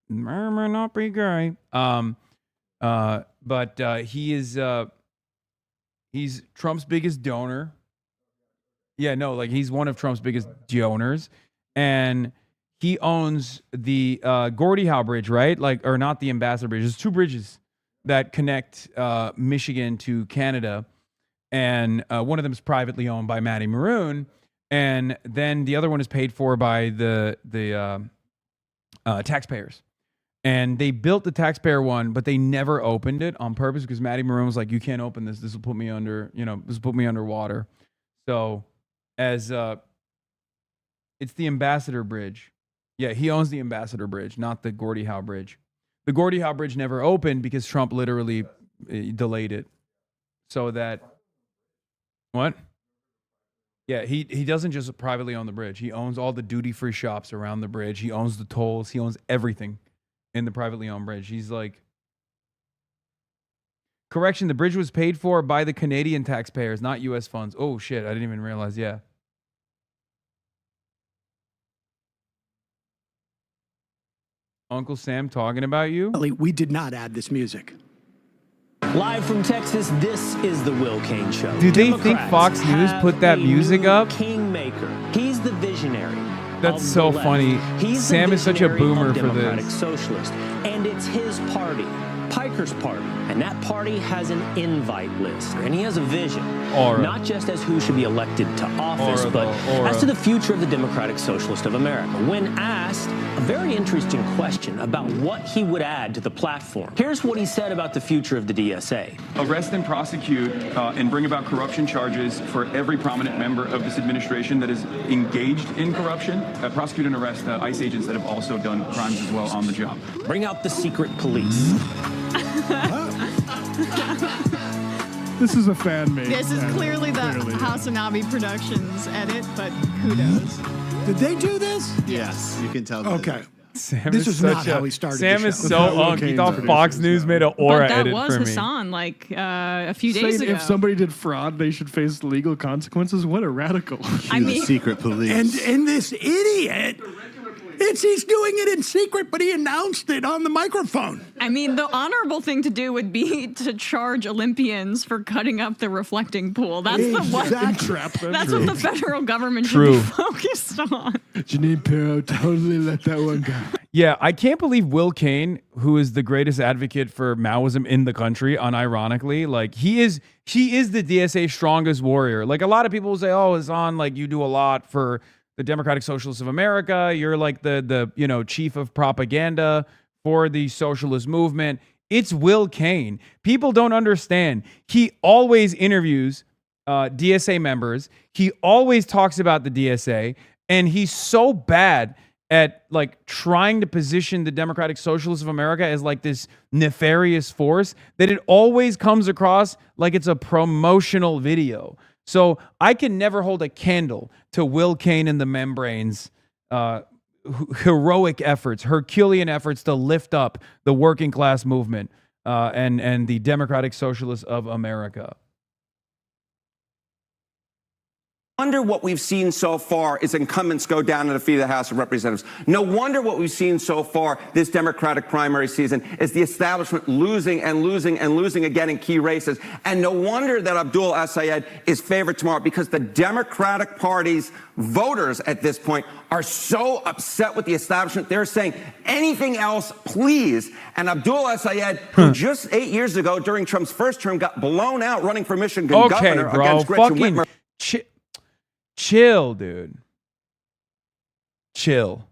may not be gay. But he is he's Trump's biggest donor. Yeah, no, like he's one of Trump's biggest donors, and he owns the Gordie Howe Bridge, right? Like, or not the Ambassador Bridge. There's two bridges that connect Michigan to Canada, and one of them is privately owned by Matty Maroon, and then the other one is paid for by the taxpayers. And they built the taxpayer one, but they never opened it on purpose because Matty Maroon was like, "You can't open this. This will put me under. This will put me underwater." So, it's the Ambassador Bridge. Yeah, he owns the Ambassador Bridge, not the Gordie Howe Bridge. The Gordie Howe Bridge never opened because Trump literally delayed it. So that what? Yeah, he doesn't just privately own the bridge. He owns all the duty-free shops around the bridge. He owns the tolls. He owns everything. in the privately owned bridge. He's like, correction, the bridge was paid for by the Canadian taxpayers, not U.S. funds. Oh, shit. I didn't even realize. Yeah. Uncle Sam talking about you? We did not add this music. Live from Texas, this is the Will Cain Show. Do they think Fox News put that music up? Kingmaker. He's the visionary. That's so funny. He's Sam is such a boomer for Democratic this. Socialist, and it's his party, Piker's party, and that party has an invite list, and he has a vision, not just as who should be elected to office, but as to the future of the Democratic Socialist of America. When asked a very interesting question about what he would add to the platform, here's what he said about the future of the DSA. Arrest and prosecute and bring about corruption charges for every prominent member of this administration that is engaged in corruption. Prosecute and arrest ICE agents that have also done crimes as well on the job. Bring out the secret police. This is a fan made. This is clearly the Hasanabi Productions edit, but kudos. Did they do this? Yes. You can tell. Okay. Sam This is is not such a- how he started Sam the is show. so unk. He thought Fox News made an aura But that edit was for me. Hasan like a few days Saying ago. if somebody did fraud, they should face legal consequences. What a radical. I mean- secret police. And this idiot, he's doing it in secret, but he announced it on the microphone. I mean, the honorable thing to do would be to charge Olympians for cutting up the reflecting pool. That's the one. Trap them. That's what the federal government True. should be focused on. Janine Pirro totally let that one go. Yeah, I can't believe Will Cain, who is the greatest advocate for Maoism in the country, unironically, like he is the DSA's strongest warrior. Like a lot of people will say, "Oh, Hasan, like you do a lot for the Democratic Socialists of America. You're like the chief of propaganda for the socialist movement." It's Will Cain. People don't understand. He always interviews DSA members. He always talks about the DSA, and he's so bad at like trying to position the Democratic Socialists of America as like this nefarious force that it always comes across like it's a promotional video. So I can never hold a candle to Will Cain and the Membranes' heroic efforts, Herculean efforts to lift up the working class movement and the Democratic Socialists of America. Wonder what we've seen so far is incumbents go down to defeat the House of Representatives. No wonder what we've seen so far this Democratic primary season is the establishment losing and losing and losing again in key races. And no wonder that Abdul Denounce is favored tomorrow, because the Democratic Party's voters at this point are so upset with the establishment. They're saying anything else, please. And Abdul Denounce, who just 8 years ago during Trump's first term got blown out running for Michigan governor against Gretchen Whitmer. Chill, dude. Chill.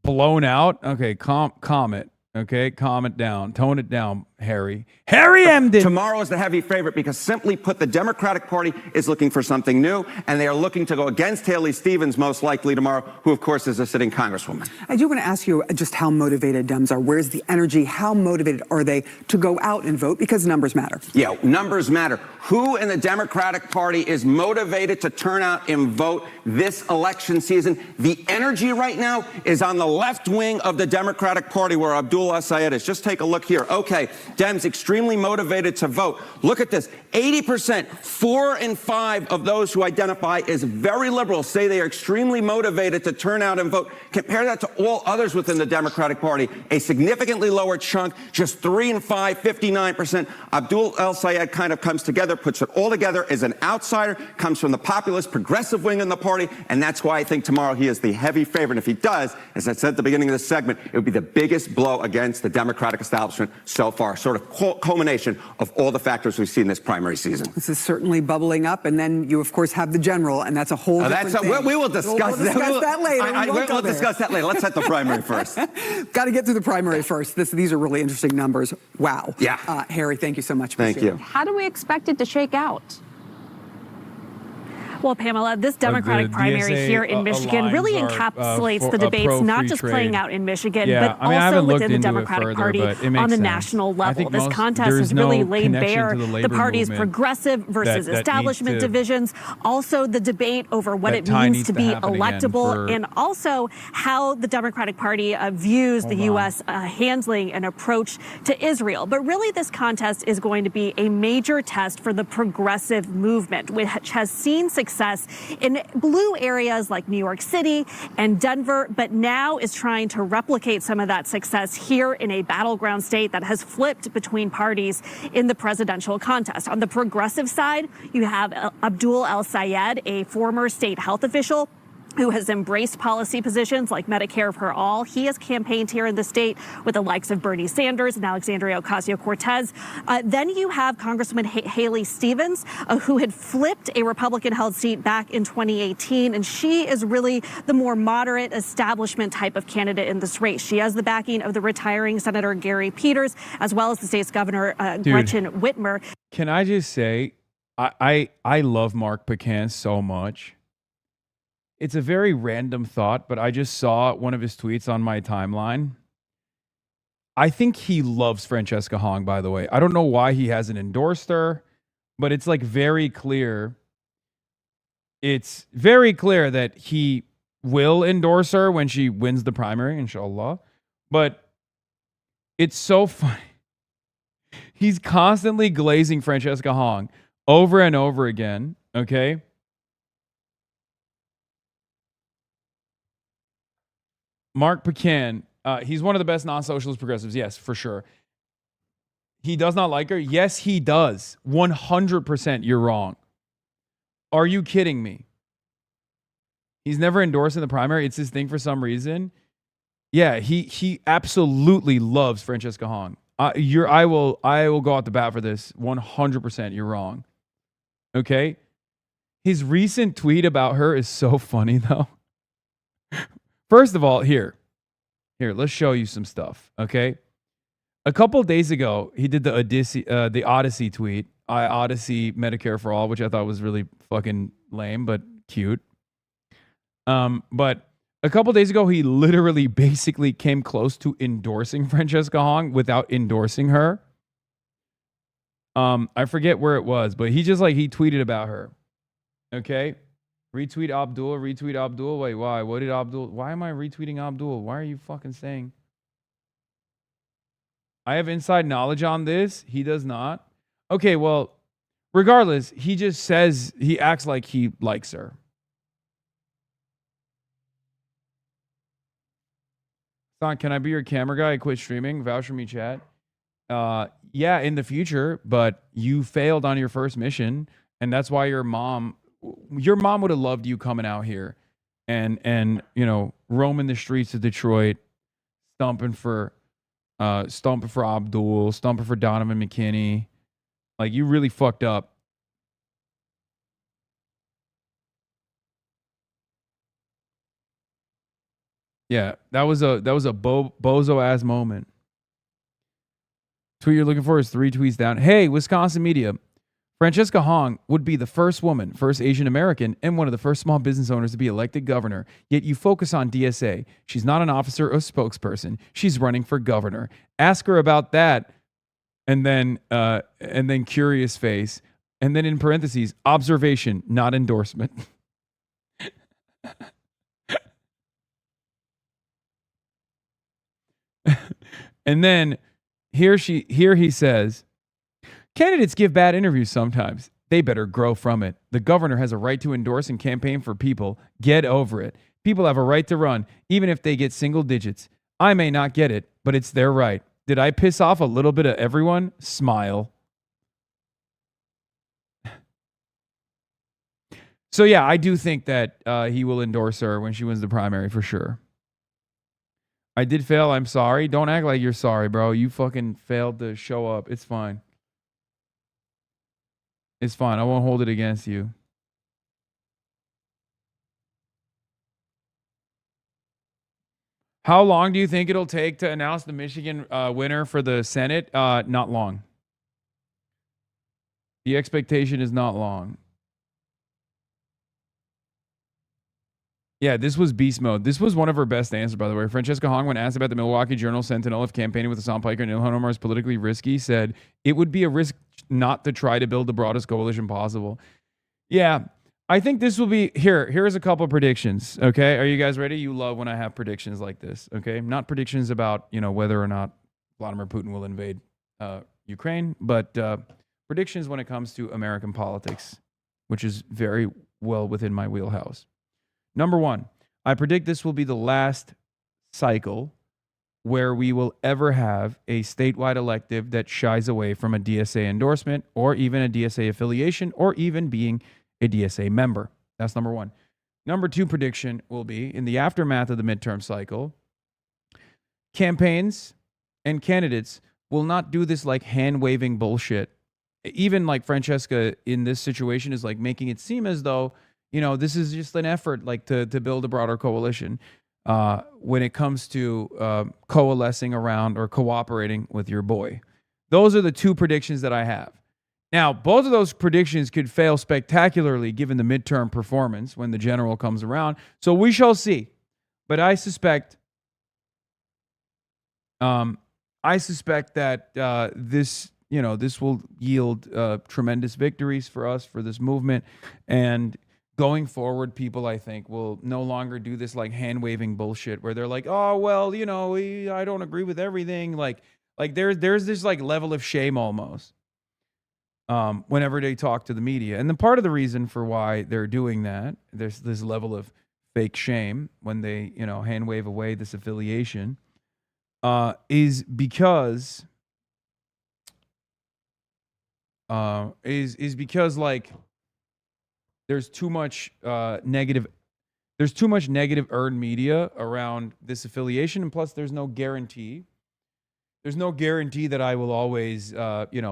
Blown out? Okay, calm it. Okay, calm it down. Tone it down, Harry. Harry Emden. Tomorrow is the heavy favorite because, simply put, the Democratic Party is looking for something new, and they are looking to go against Haley Stevens most likely tomorrow, who, of course, is a sitting congresswoman. I do want to ask you just how motivated Dems are. Where's the energy? How motivated are they to go out and vote? Because numbers matter. Yeah, numbers matter. Who in the Democratic Party is motivated to turn out and vote this election season? The energy right now is on the left wing of the Democratic Party, where Abdul Denounce is. Just take a look here. Okay, Dems extremely motivated to vote. Look at this. 80%, 4 in 5 of those who identify as very liberal say they are extremely motivated to turn out and vote. Compare that to all others within the Democratic Party. A significantly lower chunk, just 3 in 5, 59%. Abdul Denounce kind of comes together, puts it all together as an outsider, comes from the populist progressive wing in the party, and that's why I think tomorrow he is the heavy favorite. And if he does, as I said at the beginning of this segment, it would be the biggest blow against the Democratic establishment so far, sort of culmination of all the factors we've seen this primary season. This is certainly bubbling up, and then you, of course, have the general, and that's a whole different thing. We will discuss that. We'll discuss that later. We'll discuss that later. Let's set the primary first. Got to get through the primary first. These are really interesting numbers. Wow. Yeah. Harry, thank you so much. Thank you. How do we expect it to shake out? Well, Pamela, this Democratic primary DSA here in Michigan really aligns are, encapsulates the debates, pro-free not just playing trade. out in Michigan, Yeah, but I mean, I also haven't looked within the into it Democratic further, Party but it makes on a sense. national I level. think This contest there's has really no laid connection bare to the the labor party's movement progressive versus that needs establishment to- divisions, also the debate over what that it tie means needs to to be happen again electable, for- and also how the Democratic Party views the Hold on. U.S. Handling an approach to Israel. But really, this contest is going to be a major test for the progressive movement, which has seen success in blue areas like New York City and Denver, but now is trying to replicate some of that success here in a battleground state that has flipped between parties in the presidential contest. On the progressive side, you have Abdul El Sayed, a former state health official who has embraced policy positions like Medicare for all. He has campaigned here in the state with the likes of Bernie Sanders and Alexandria Ocasio-Cortez. Then you have Congresswoman Haley Stevens, who had flipped a Republican-held seat back in 2018, and she is really the more moderate establishment type of candidate in this race. She has the backing of the retiring Senator Gary Peters, as well as the state's governor, Gretchen Whitmer. Can I just say, I love Mark Pecan so much. It's a very random thought, but I just saw one of his tweets on my timeline. I think he loves Francesca Hong, by the way. I don't know why he hasn't endorsed her, but it's like very clear. It's very clear that he will endorse her when she wins the primary, inshallah. But it's so funny. He's constantly glazing Francesca Hong over and over again, okay? Mark Pecan, he's one of the best non-socialist progressives. Yes, for sure. He does not like her. Yes, he does. 100% you're wrong. Are you kidding me? He's never endorsed in the primary. It's his thing for some reason. Yeah, he absolutely loves Francesca Hong. I will go out the bat for this. 100% you're wrong. Okay? His recent tweet about her is so funny though. First of all, here, let's show you some stuff, okay? A couple days ago, he did the Odyssey tweet, Odyssey Medicare for All, which I thought was really fucking lame, but cute. But a couple days ago, he literally basically came close to endorsing Francesca Hong without endorsing her. I forget where it was, but he tweeted about her, okay? Retweet Abdul. Wait, why? What did Abdul? Why am I retweeting Abdul? Why are you fucking saying? I have inside knowledge on this. He does not. Okay, well, regardless, he just says, he acts like he likes her. Son, can I be your camera guy? I quit streaming. Vouch for me, chat. Yeah, in the future, but you failed on your first mission, and that's why your mom would have loved you coming out here and roaming the streets of Detroit, stumping for Abdul, stumping for Donovan McKinney. Like, you really fucked up. Yeah, that was a bozo ass moment. Tweet you're looking for is 3 tweets down. Hey, Wisconsin media. Francesca Hong would be the first woman, first Asian American, and one of the first small business owners to be elected governor. Yet you focus on DSA. She's not an officer or spokesperson. She's running for governor. Ask her about that. And then curious face. And then in parentheses, observation, not endorsement. And then here he says, candidates give bad interviews sometimes. They better grow from it. The governor has a right to endorse and campaign for people. Get over it. People have a right to run, even if they get single digits. I may not get it, but it's their right. Did I piss off a little bit of everyone? Smile. So yeah, I do think that he will endorse her when she wins the primary for sure. I did fail. I'm sorry. Don't act like you're sorry, bro. You fucking failed to show up. It's fine. It's fine. I won't hold it against you. How long do you think it'll take to announce the Michigan winner for the Senate? Not long. The expectation is not long. Yeah, this was beast mode. This was one of her best answers, by the way. Francesca Hong, when asked about the Milwaukee Journal Sentinel if campaigning with Hassan Piker and Ilhan Omar is politically risky, said it would be a risk not to try to build the broadest coalition possible. Yeah, I think this will be here. Here's a couple of predictions. Okay, are you guys ready? You love when I have predictions like this. Okay, not predictions about whether or not Vladimir Putin will invade Ukraine, but predictions when it comes to American politics, which is very well within my wheelhouse. Number one, I predict this will be the last cycle where we will ever have a statewide elective that shies away from a DSA endorsement or even a DSA affiliation or even being a DSA member. That's number one. Number two prediction will be in the aftermath of the midterm cycle, campaigns and candidates will not do this like hand-waving bullshit. Even like Francesca in this situation is like making it seem as though this is just an effort like to build a broader coalition when it comes to coalescing around or cooperating with your boy. Those are the two predictions that I have. Now, both of those predictions could fail spectacularly given the midterm performance when the general comes around. So we shall see. But I suspect that this will yield tremendous victories for us, for this movement. And going forward, people, I think, will no longer do this like hand-waving bullshit where they're like, oh, well, I don't agree with everything. Like there's this like level of shame almost whenever they talk to the media. And then part of the reason for why they're doing that, there's this level of fake shame when they, hand-wave away this affiliation, is because like there's too much negative earned media around this affiliation, and plus there's no guarantee that I will always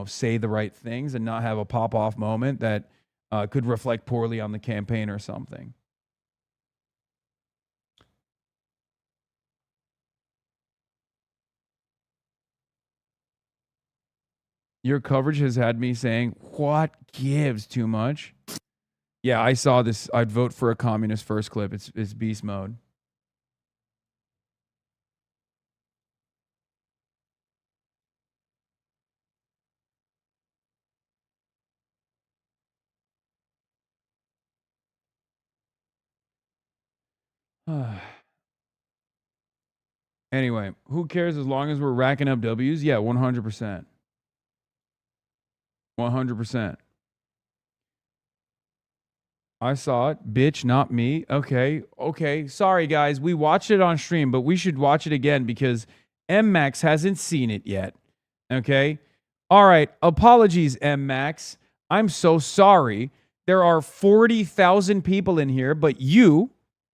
say the right things and not have a pop-off moment that could reflect poorly on the campaign or something. Your coverage has had me saying, what gives too much? Yeah, I saw this. I'd vote for a communist first clip. It's beast mode. Anyway, who cares as long as we're racking up W's? Yeah, 100%. 100%. I saw it. Bitch, not me. Okay. Sorry, guys. We watched it on stream, but we should watch it again because M-Max hasn't seen it yet. Okay? All right. Apologies, M-Max. I'm so sorry. There are 40,000 people in here, but you,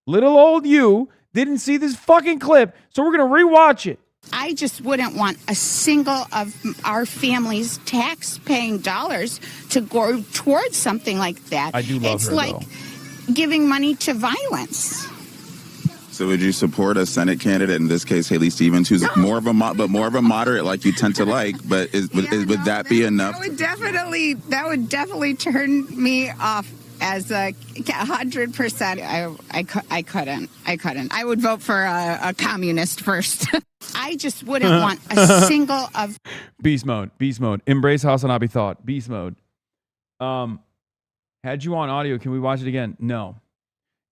little old you, didn't see this fucking clip, so we're going to rewatch it. I just wouldn't want a single of our family's tax-paying dollars to go towards something like that. I do love it's her, like though. Giving money to violence. So would you support a Senate candidate, in this case Haley Stevens, who's more of a moderate like you tend to like, but would that be enough? That would definitely turn me off as 100%. I couldn't. I would vote for a communist first. I just wouldn't want a single of... Beast mode. Embrace Hasanabi thought. Beast mode. Had you on audio. Can we watch it again? No.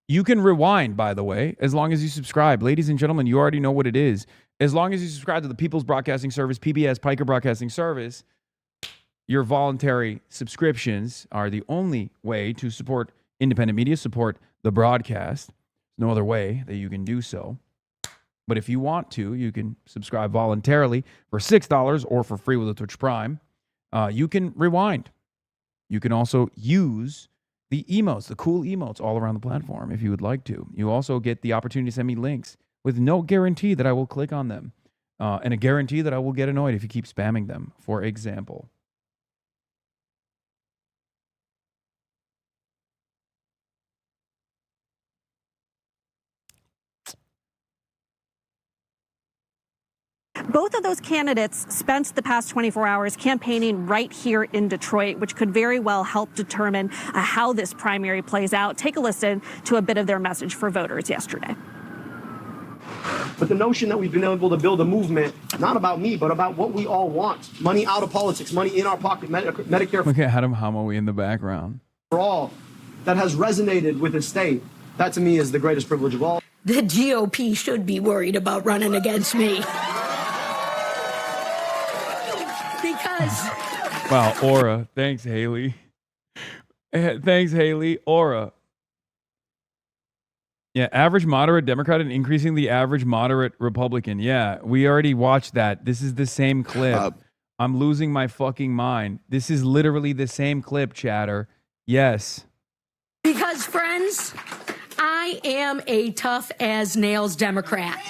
You can rewind, by the way, as long as you subscribe. Ladies and gentlemen, you already know what it is. As long as you subscribe to the People's Broadcasting Service, PBS, Piker Broadcasting Service, your voluntary subscriptions are the only way to support independent media, support the broadcast. There's no other way that you can do so. But if you want to, you can subscribe voluntarily for $6 or for free with a Twitch Prime. You can rewind. You can also use the emotes, the cool emotes all around the platform if you would like to. You also get the opportunity to send me links with no guarantee that I will click on them and a guarantee that I will get annoyed if you keep spamming them, for example. Both of those candidates spent the past 24 hours campaigning right here in Detroit, which could very well help determine how this primary plays out. Take a listen to a bit of their message for voters yesterday. But the notion that we've been able to build a movement, not about me, but about what we all want. Money out of politics, money in our pocket, Medicare Look at Adam Hamawi in the background. for all, that has resonated with the state. That to me is the greatest privilege of all. The GOP should be worried about running against me. Because Wow, Aura. Thanks, Haley. Thanks, Haley. Aura. Yeah, average moderate Democrat and increasing the average moderate Republican. Yeah, we already watched that. This is the same clip. I'm losing my fucking mind. This is literally the same clip, chatter. Yes. Because, friends, I am a tough as nails Democrat.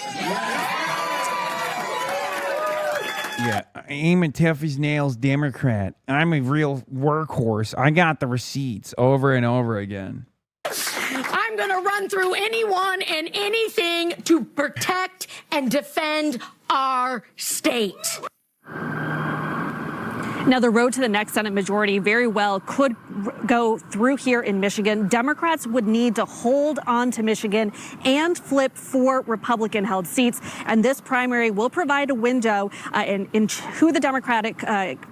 Yeah, I'm a tough as nails Democrat. I'm a real workhorse. I got the receipts. Over and over again. I'm going to run through anyone and anything to protect and defend our state. Now, the road to the next Senate majority very well could go through here in Michigan. Democrats would need to hold on to Michigan and flip 4 Republican-held seats. And this primary will provide a window in who the Democratic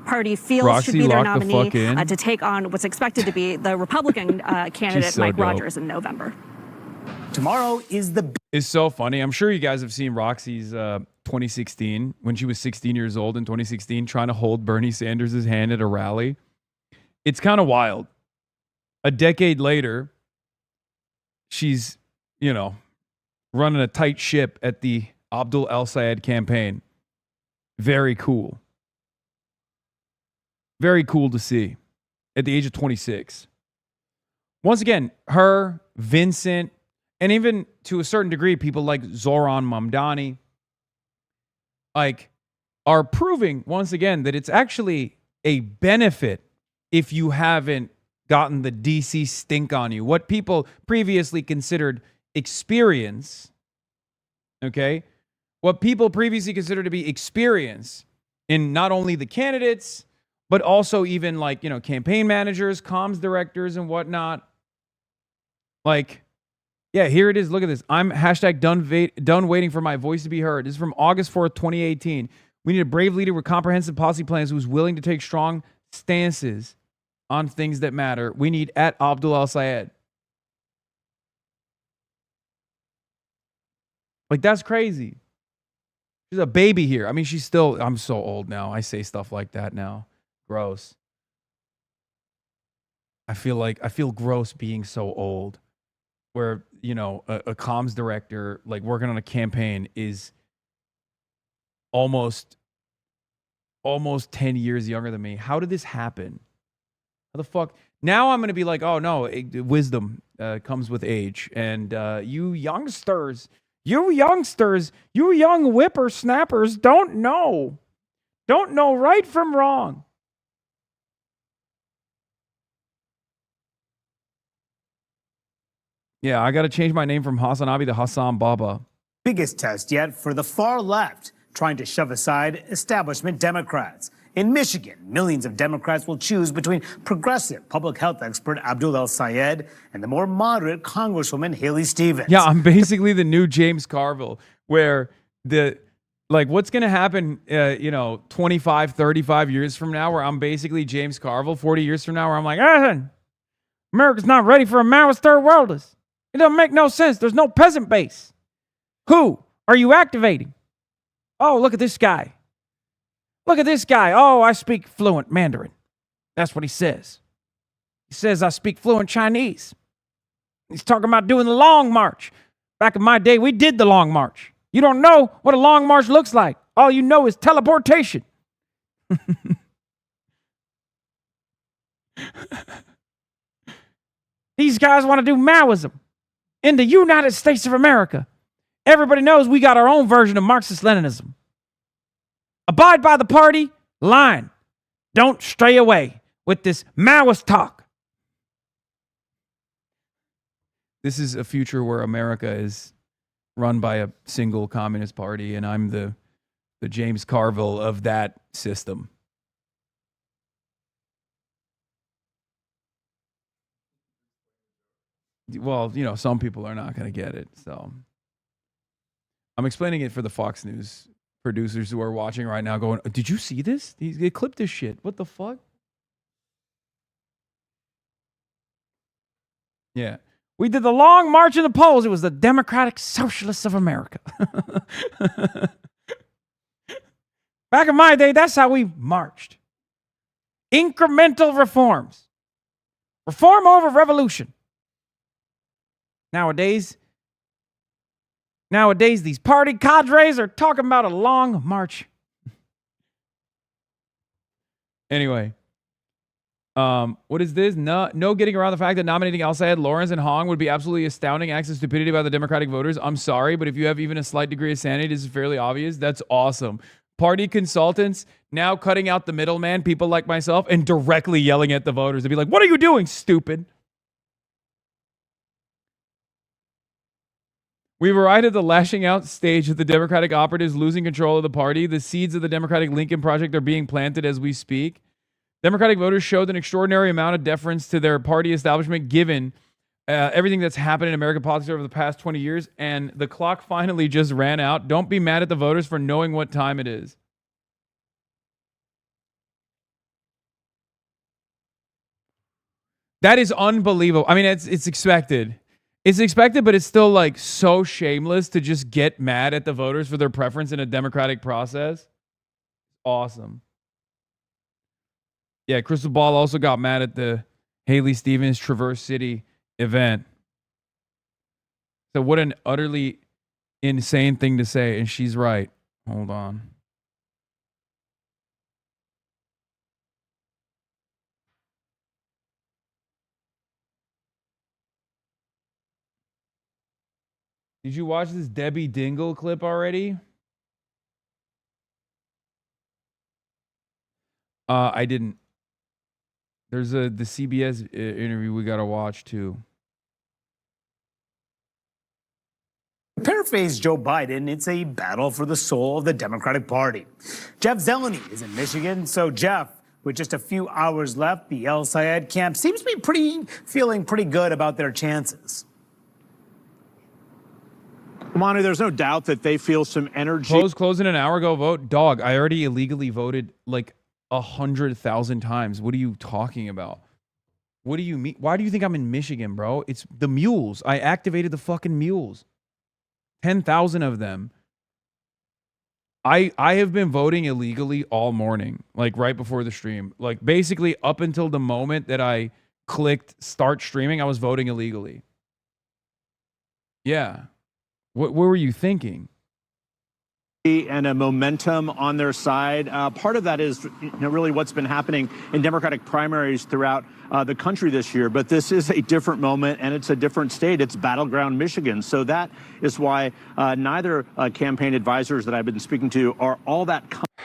Party feels Roxy, should be their lock the nominee fuck in. to take on what's expected to be the Republican candidate, so Mike dope. Rogers, in November. Tomorrow is the... It's so funny. I'm sure you guys have seen Roxy's 2016, when she was 16 years old in 2016, trying to hold Bernie Sanders' hand at a rally. It's kind of wild. A decade later, she's, running a tight ship at the Abdul El-Sayed campaign. Very cool. Very cool to see at the age of 26. Once again, her, Vincent, and even to a certain degree, people like Zoran Mamdani, are proving once again that it's actually a benefit if you haven't gotten the DC stink on you. What people previously considered experience, okay? What people previously considered to be experience in not only the candidates, but also even campaign managers, comms directors, and whatnot. Yeah, here it is. Look at this. I'm hashtag done waiting for my voice to be heard. This is from August 4th, 2018. We need a brave leader with comprehensive policy plans who's willing to take strong stances on things that matter. We need at Abdul El-Sayed. That's crazy. She's a baby here. I mean, I'm so old now. I say stuff like that now. Gross. I feel gross being so old. Where, a comms director, working on a campaign is almost 10 years younger than me. How did this happen? How the fuck? Now I'm going to be like, oh no, wisdom comes with age. And you youngsters, you young whippersnappers don't know right from wrong. Yeah, I got to change my name from Hasanabi to Hassan Baba. biggest test yet for the far left, trying to shove aside establishment Democrats. In Michigan, millions of Democrats will choose between progressive public health expert Abdul El-Sayed and the more moderate Congresswoman Haley Stevens. Yeah, I'm basically the new James Carville, where what's going to happen, 25, 35 years from now, where I'm basically James Carville, 40 years from now, where I'm like, America's not ready for a Maoist third worldist. It doesn't make no sense. There's no peasant base. Who are you activating? Oh, look at this guy. Look at this guy. Oh, I speak fluent Mandarin. That's what he says. He says I speak fluent Chinese. He's talking about doing the long march. Back in my day, we did the long march. You don't know what a long march looks like. All you know is teleportation. These guys want to do Maoism in the United States of America. Everybody knows we got our own version of Marxist-Leninism. Abide by the party line. Don't stray away with this Maoist talk. This is a future where America is run by a single communist party, and I'm the The James Carville of that system. Well, you know, some people are not going to get it. So I'm explaining it for the Fox News producers who are watching right now going, did you see this? They clipped this shit. What the fuck? Yeah. We did the long march in the polls. It was the Democratic Socialists of America. Back in my day, that's how we marched. Incremental reforms. Reform over revolution. Nowadays, these party cadres are talking about a long march. Anyway, what is this? No getting around the fact that nominating Al-Sayed, Lawrence, and Hong would be absolutely astounding acts of stupidity by the Democratic voters. I'm sorry, but if you have even a slight degree of sanity, this is fairly obvious. That's awesome. Party consultants now cutting out the middleman, people like myself, and directly yelling at the voters. They'd be like, what are you doing, stupid? We've arrived at the lashing out stage of the Democratic operatives losing control of the party. The seeds of the Democratic Lincoln Project are being planted as we speak. Democratic voters showed an extraordinary amount of deference to their party establishment given everything that's happened in American politics over the past 20 years, and the clock finally just ran out. Don't be mad at the voters for knowing what time it is. That is unbelievable. I mean, it's expected. It's expected, but it's still like so shameless to just get mad at the voters for their preference in a democratic process. Awesome. Yeah, Crystal Ball also got mad at the Haley Stevens Traverse City event. So what an utterly insane thing to say, and she's right. Hold on. Did you watch this Debbie Dingle clip already? I didn't. There's the CBS interview we got to watch too. Paraphrase Joe Biden, it's a battle for the soul of the Democratic Party. Jeff Zeleny is in Michigan. So Jeff, with just a few hours left, the El Sayed camp seems to be feeling pretty good about their chances. Manu, there's no doubt that they feel some energy. Closing an hour ago vote. Dog, I already illegally voted like 100,000 times. What are you talking about? What do you mean? Why do you think I'm in Michigan, bro? It's the mules. I activated the fucking mules. 10,000 of them. I have been voting illegally all morning, like right before the stream. Like basically up until the moment that I clicked start streaming, I was voting illegally. Yeah. What were you thinking? And a momentum on their side. Part of that is really what's been happening in Democratic primaries throughout the country this year. But this is a different moment, and it's a different state. It's battleground Michigan. So that is why neither campaign advisors that I've been speaking to are all that.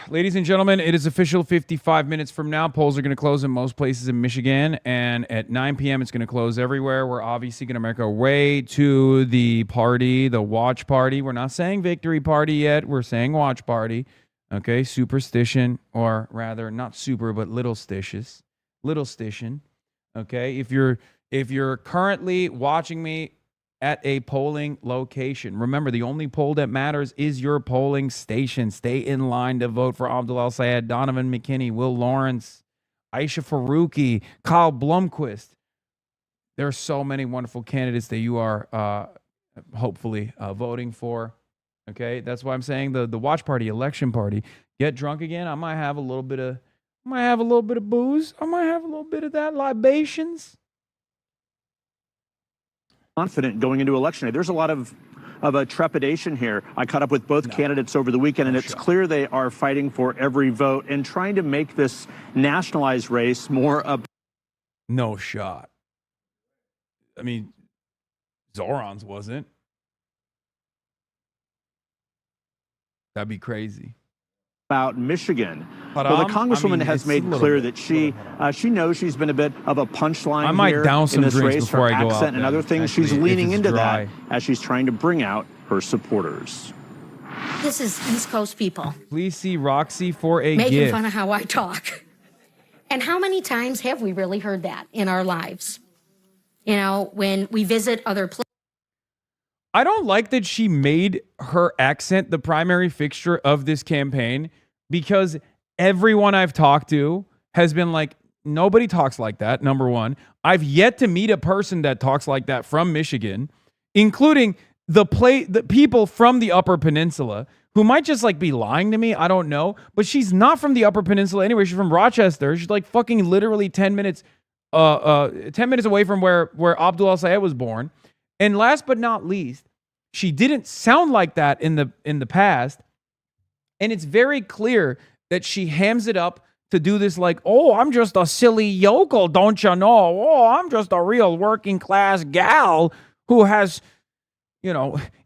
Ladies and gentlemen, it is official 55 minutes from now. Polls are going to close in most places in Michigan, and at 9 p.m. it's going to close everywhere. We're obviously going to make our way to the party, the watch party. We're not saying victory party yet. We're saying watch party. Okay, superstition, or rather not super, but little stitious. Little station. Okay, if you're currently watching me at a polling location, remember the only poll that matters is your polling station. Stay in line to vote for Abdul El-Sayed, Donovan McKinney, Will Lawrence, Aisha Faruqi, Kyle Blumquist. There are so many wonderful candidates that you are hopefully voting for. Okay, that's why I'm saying the watch party, election party. Get drunk again. I might have a little bit of booze. I might have a little bit of that libations. Confident going into election day. There's a lot of a trepidation here. I caught up with both candidates over the weekend, and it's clear they are fighting for every vote and trying to make this nationalized race more up. No shot. I mean, Zoran's wasn't. That'd be crazy. About Michigan. Well, the Congresswoman has made clear that she knows she's been a bit of a punchline I might here down some in this drinks race. before Her I go out accent and then, other things. actually, She's leaning if it's into dry. that as she's trying to bring out her supporters. This is East Coast people. Please see Roxy for a making gift. fun of how I talk. And how many times have we really heard that in our lives? You know, when we visit other places. I don't like that she made her accent the primary fixture of this campaign, because everyone I've talked to has been like, nobody talks like that, number one. I've yet to meet a person that talks like that from Michigan, including the people from the Upper Peninsula who might just like be lying to me. I don't know. But she's not from the Upper Peninsula anyway. She's from Rochester. She's like fucking literally 10 minutes away from where Abdul Sayed was born. And last but not least, she didn't sound like that in the past. And it's very clear that she hams it up to do this like, oh, I'm just a silly yokel, don't you know? Oh, I'm just a real working class gal who has,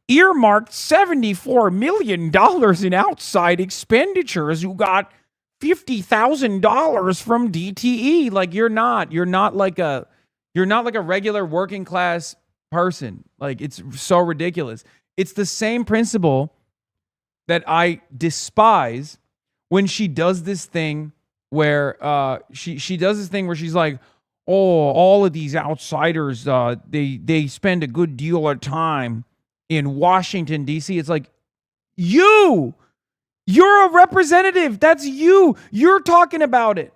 earmarked $74 million in outside expenditures, who got $50,000 from DTE. Like, you're not like a regular working class person. Like, it's so ridiculous. It's the same principle that I despise when she does this thing where she does this thing where she's like, oh, all of these outsiders, they spend a good deal of time in Washington, D.C. It's like, you're a representative. That's you. You're talking about it.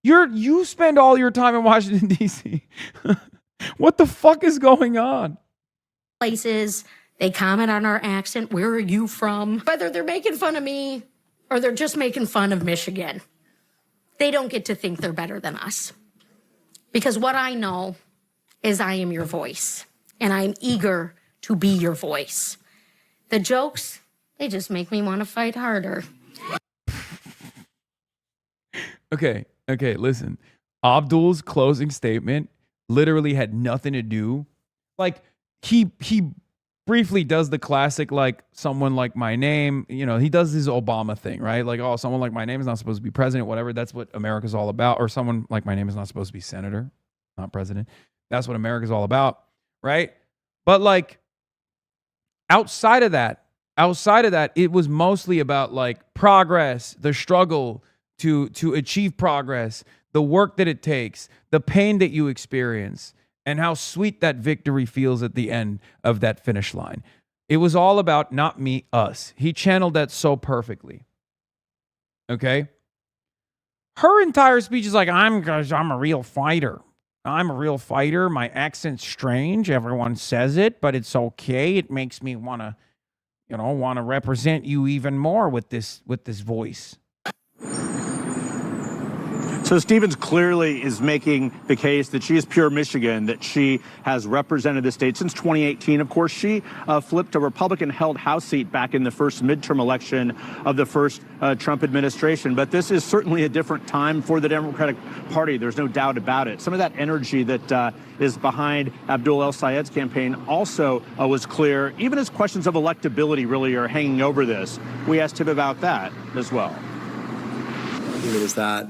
You spend all your time in Washington, D.C. What the fuck is going on? Places, they comment on our accent. Where are you from? Whether they're making fun of me or they're just making fun of Michigan, they don't get to think they're better than us. Because what I know is I am your voice, and I'm eager to be your voice. The jokes, they just make me want to fight harder. Okay, listen. Abdul's closing statement literally had nothing to do. Like, he briefly does the classic, like, someone like my name, he does his Obama thing, right? Like, oh, someone like my name is not supposed to be president, whatever. That's what America's all about. Or someone like my name is not supposed to be senator, not president. That's what America's all about, right? But like, outside of that, it was mostly about like progress, the struggle to achieve progress, the work that it takes, the pain that you experience, and how sweet that victory feels at the end of that finish line. It was all about not me, us. He channeled that so perfectly. Okay? Her entire speech is like, I'm a real fighter. I'm a real fighter. My accent's strange. Everyone says it, but it's okay. It makes me want to represent you even more with this voice. So Stevens clearly is making the case that she is pure Michigan, that she has represented the state since 2018. Of course, she flipped a Republican-held House seat back in the first midterm election of the first Trump administration. But this is certainly a different time for the Democratic Party. There's no doubt about it. Some of that energy that is behind Abdul Sayed's campaign also was clear, even as questions of electability really are hanging over this. We asked him about that as well. It is that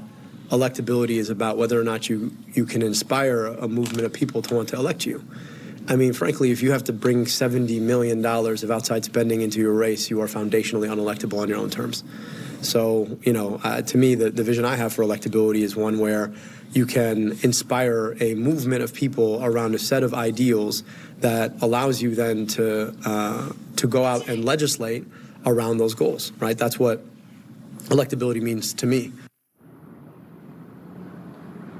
electability is about whether or not you can inspire a movement of people to want to elect you. I mean, frankly, if you have to bring $70 million of outside spending into your race, you are foundationally unelectable on your own terms. So, to me, the vision I have for electability is one where you can inspire a movement of people around a set of ideals that allows you then to go out and legislate around those goals, right? That's what electability means to me.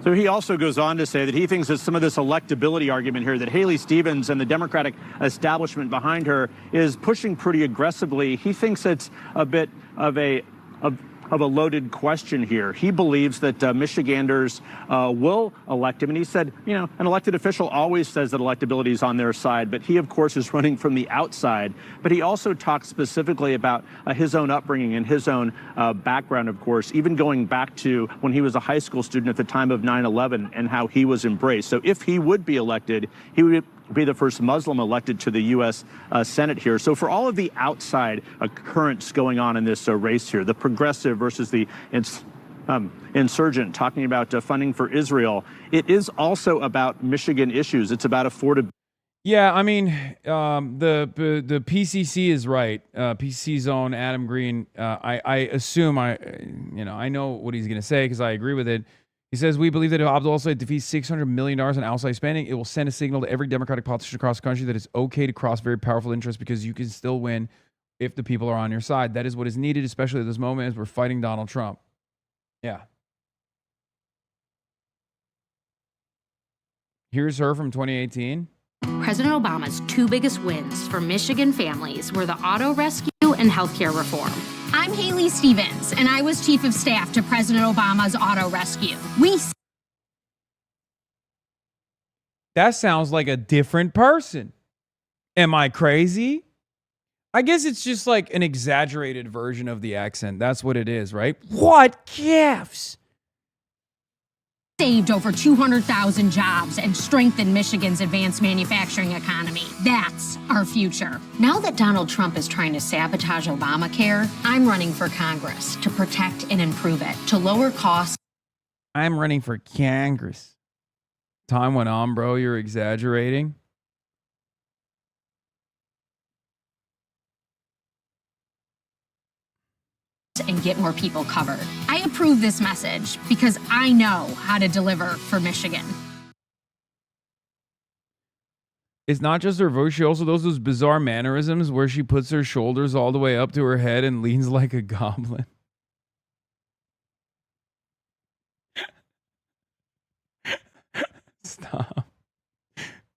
So he also goes on to say that he thinks that some of this electability argument here that Haley Stevens and the Democratic establishment behind her is pushing pretty aggressively. He thinks it's a bit of a loaded question here. He believes that Michiganders will elect him. And he said, an elected official always says that electability is on their side, but he, of course, is running from the outside. But he also talked specifically about his own upbringing and his own background, of course, even going back to when he was a high school student at the time of 9/11 and how he was embraced. So if he would be elected, he would be the first Muslim elected to the U.S. Senate here. So for all of the outside currents going on in this race here, the progressive versus the insurgent, talking about funding for Israel, it is also about Michigan issues. It's about affordability. Yeah, I mean, the PCC is right. PCC zone, Adam Green. I assume I know what he's going to say because I agree with it. He says, we believe that if Abdul Sayyed defeats $600 million in outside spending, it will send a signal to every Democratic politician across the country that it's okay to cross very powerful interests because you can still win if the people are on your side. That is what is needed, especially at this moment as we're fighting Donald Trump. Yeah. Here's her from 2018. President Obama's two biggest wins for Michigan families were the auto rescue and healthcare reform. I'm Haley Stevens, and I was chief of staff to President Obama's auto rescue. That sounds like a different person. Am I crazy? I guess it's just like an exaggerated version of the accent. That's what it is, right? What gifts? Saved over 200,000 jobs and strengthened Michigan's advanced manufacturing economy. That's our future. Now that Donald Trump is trying to sabotage Obamacare, I'm running for Congress to protect and improve it, to lower costs. I'm running for Congress. Time went on, bro. You're exaggerating. And get more people covered. I approve this message because I know how to deliver for Michigan. It's not just her voice. She also does those bizarre mannerisms where she puts her shoulders all the way up to her head and leans like a goblin. Stop.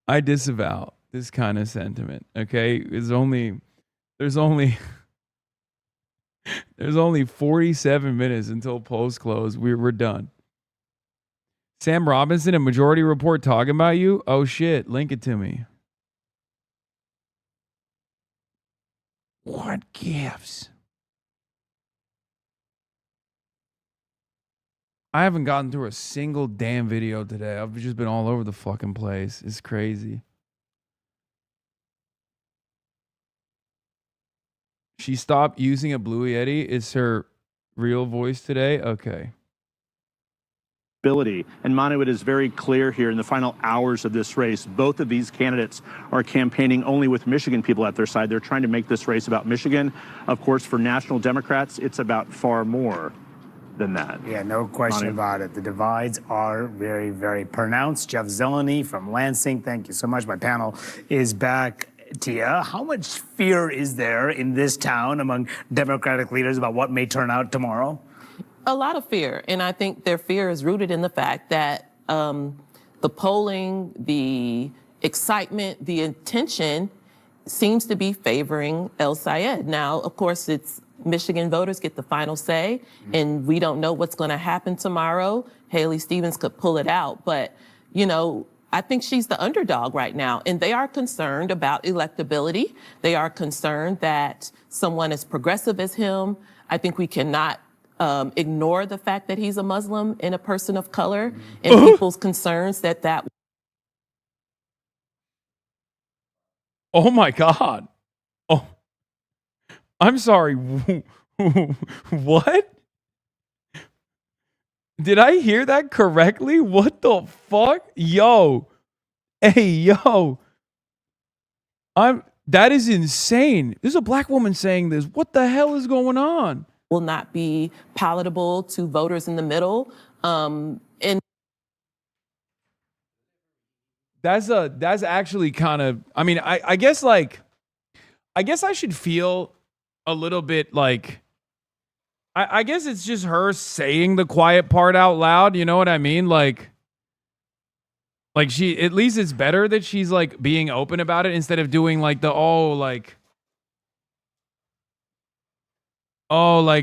I disavow this kind of sentiment. Okay, there's only 47 minutes until post close. We're done. Sam Robinson and Majority Report talking about you? Oh shit, link it to me. What gifts? I haven't gotten through a single damn video today. I've just been all over the fucking place. It's crazy. She stopped using a Blue Yeti. Is her real voice today? Okay. And Manu, it is very clear here in the final hours of this race, both of these candidates are campaigning only with Michigan people at their side. They're trying to make this race about Michigan. Of course, for national Democrats, it's about far more than that. Yeah, no question about it. The divides are very, very pronounced. Jeff Zeleny from Lansing, thank you so much. My panel is back. Tia, how much fear is there in this town among Democratic leaders about what may turn out tomorrow? A lot of fear. And I think their fear is rooted in the fact that the polling, the excitement, the intention seems to be favoring El Sayed. Now, of course, it's Michigan voters get the final say, and we don't know what's going to happen tomorrow. Haley Stevens could pull it out, but, you know, I think she's the underdog right now, and they are concerned about electability. They are concerned that someone as progressive as him, I think we cannot ignore the fact that he's a Muslim and a person of color, and people's concerns that. Oh my God. Oh, I'm sorry. What? Did I hear that correctly? What the fuck? Yo. Hey, yo. That is insane. There's a black woman saying this. What the hell is going on? Will not be palatable to voters in the middle. And that's actually kind of, I mean, I guess I should feel a little bit like, I guess it's just her saying the quiet part out loud. You know what I mean? Like she, at least it's better that she's like being open about it instead of doing like like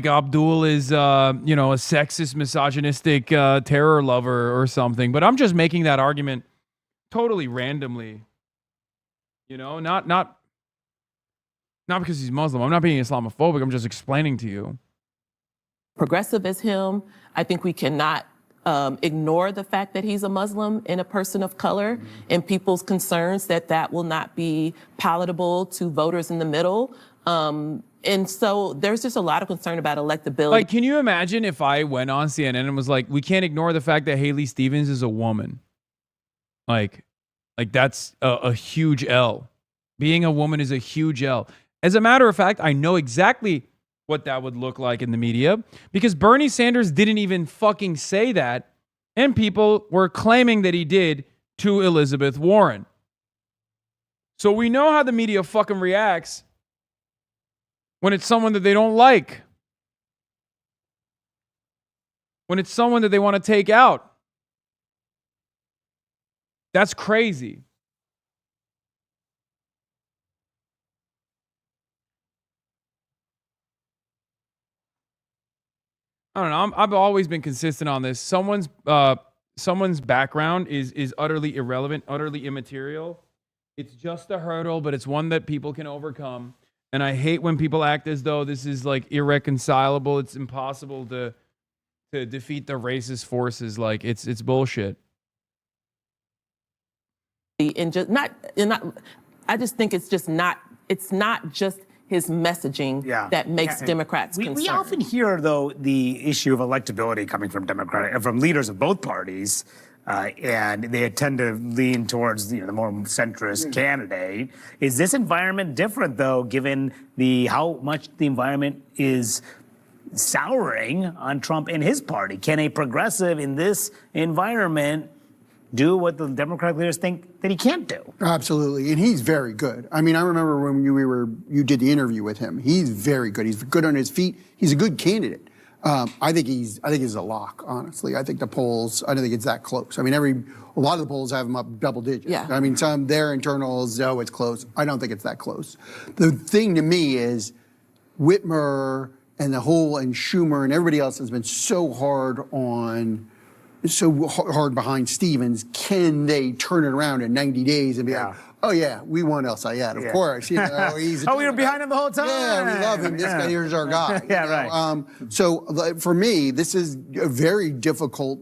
Abdul is, a sexist, misogynistic terror lover or something. But I'm just making that argument totally randomly. You know, not because he's Muslim. I'm not being Islamophobic. I'm just explaining to you. Progressive as him, I think we cannot ignore the fact that he's a Muslim and a person of color, and people's concerns that will not be palatable to voters in the middle. And so there's just a lot of concern about electability. Like, can you imagine if I went on CNN and was like, we can't ignore the fact that Haley Stevens is a woman? Like, Like, that's a huge L. Being a woman is a huge L. As a matter of fact, I know exactly what that would look like in the media because Bernie Sanders didn't even fucking say that, and people were claiming that he did to Elizabeth Warren. So we know how the media fucking reacts when it's someone that they don't like. When it's someone that they want to take out. That's crazy. I don't know. I've always been consistent on this. Someone's background is utterly irrelevant, utterly immaterial. It's just a hurdle, but it's one that people can overcome. And I hate when people act as though this is like irreconcilable. It's impossible to defeat the racist forces. Like it's bullshit. I just think it's just not. It's not just his messaging that makes Democrats concerned. We often hear, though, the issue of electability coming from from leaders of both parties, and they tend to lean towards the more centrist candidate. Is this environment different, though, given how much the environment is souring on Trump and his party? Can a progressive in this environment do what the Democratic leaders think that he can't do? Absolutely, and he's very good. I mean, I remember when you did the interview with him. He's very good. He's good on his feet. He's a good candidate. I think he's a lock. Honestly, I think the polls. I don't think it's that close. I mean, a lot of the polls have him up double digits. Yeah. I mean, some their internals. Oh, it's close. I don't think it's that close. The thing to me is Whitmer and Schumer and everybody else has been so hard behind Stevens. Can they turn it around in 90 days and be like, oh yeah, we want El Sayed, of course. You know, we were behind him the whole time. Yeah, we love him. This guy here's our guy. Right. So for me, this is a very difficult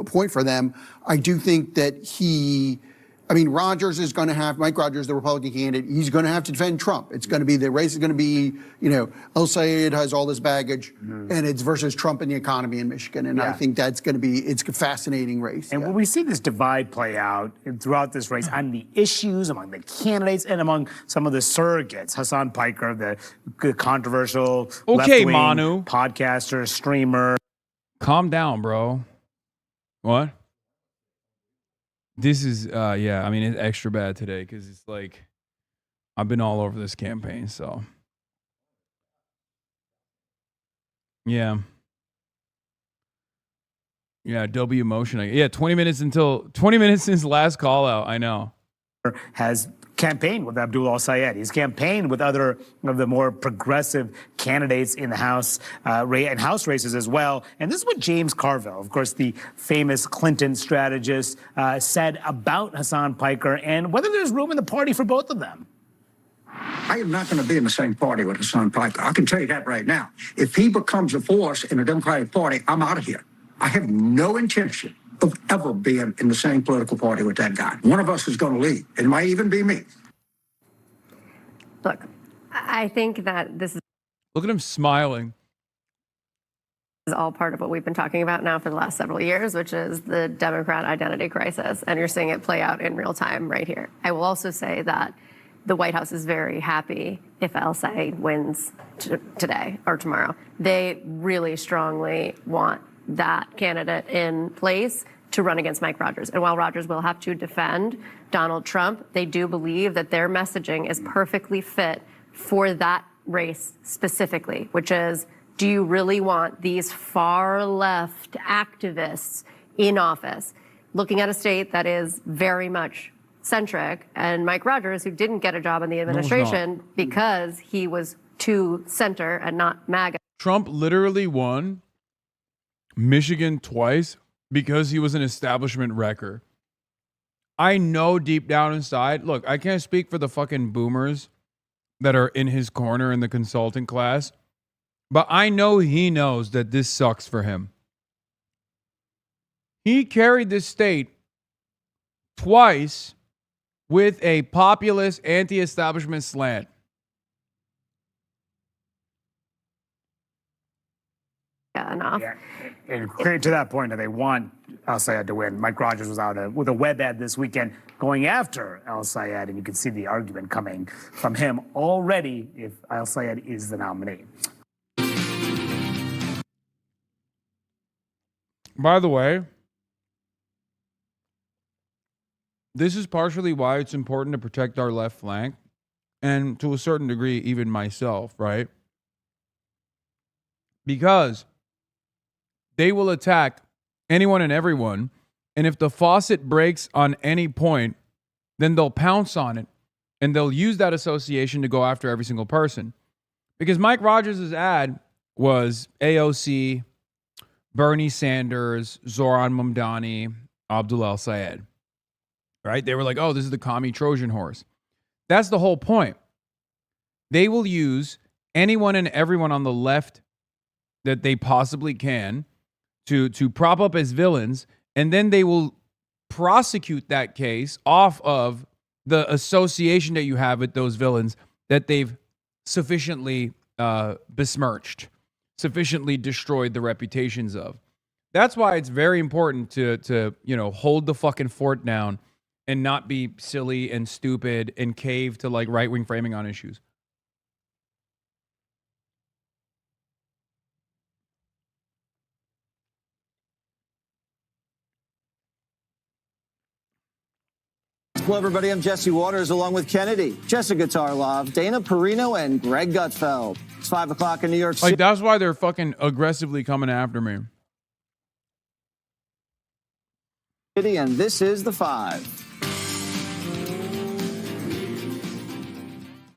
point for them. I do think that Rogers is going to have, Mike Rogers, the Republican candidate, he's going to have to defend Trump. It's going to be, the race is going to be, El Sayed has all this baggage, and it's versus Trump and the economy in Michigan. And I think that's going to be, it's a fascinating race. And when we see this divide play out throughout this race on the issues, among the candidates, and among some of the surrogates, Hasan Piker, the controversial left-wing podcaster, streamer. Calm down, bro. What? This is, it's extra bad today because it's like I've been all over this campaign, so. Yeah. Yeah, W motion. 20 minutes since last call out, I know. Has campaigned with Abdul Sayed. He's campaigned with other of the more progressive candidates in the House and House races as well. And this is what James Carville, of course, the famous Clinton strategist, said about Hasan Piker and whether there's room in the party for both of them. I am not going to be in the same party with Hasan Piker. I can tell you that right now. If he becomes a force in the Democratic Party, I'm out of here. I have no intention of ever being in the same political party with that guy. One of us is going to leave. It might even be me. Look, I think that this is... Look at him smiling. Is all part of what we've been talking about now for the last several years, which is the Democrat identity crisis. And you're seeing it play out in real time right here. I will also say that the White House is very happy if El Sayed wins today or tomorrow. They really strongly want that candidate in place to run against Mike Rogers. And while Rogers will have to defend Donald Trump, they do believe that their messaging is perfectly fit for that race specifically, which is, do you really want these far left activists in office? Looking at a state that is very much centric, and Mike Rogers, who didn't get a job in the administration because he was too center and not MAGA. Trump literally won Michigan twice because he was an establishment wrecker. I know deep down inside, look, I can't speak for the fucking boomers that are in his corner in the consulting class, but I know he knows that this sucks for him. He carried this state twice with a populist anti-establishment slant. Enough. Yeah. And to that point, they want al-Sayed to win. Mike Rogers was out with a web ad this weekend going after al-Sayed, and you can see the argument coming from him already if al-Sayed is the nominee. By the way, this is partially why it's important to protect our left flank, and to a certain degree, even myself, right? Because they will attack anyone and everyone, and if the faucet breaks on any point, then they'll pounce on it, and they'll use that association to go after every single person. Because Mike Rogers' ad was AOC, Bernie Sanders, Zoran Mamdani, Abdul al-Sayed. Right? They were like, oh, this is the commie Trojan horse. That's the whole point. They will use anyone and everyone on the left that they possibly can to prop up as villains, and then they will prosecute that case off of the association that you have with those villains that they've sufficiently besmirched, sufficiently destroyed the reputations of. That's why it's very important to hold the fucking fort down and not be silly and stupid and cave to like right-wing framing on issues. Hello, everybody. I'm Jesse Waters, along with Kennedy, Jessica Tarlov, Dana Perino, and Greg Gutfeld. It's 5 o'clock in New York City. Like, that's why they're fucking aggressively coming after me. And this is The Five.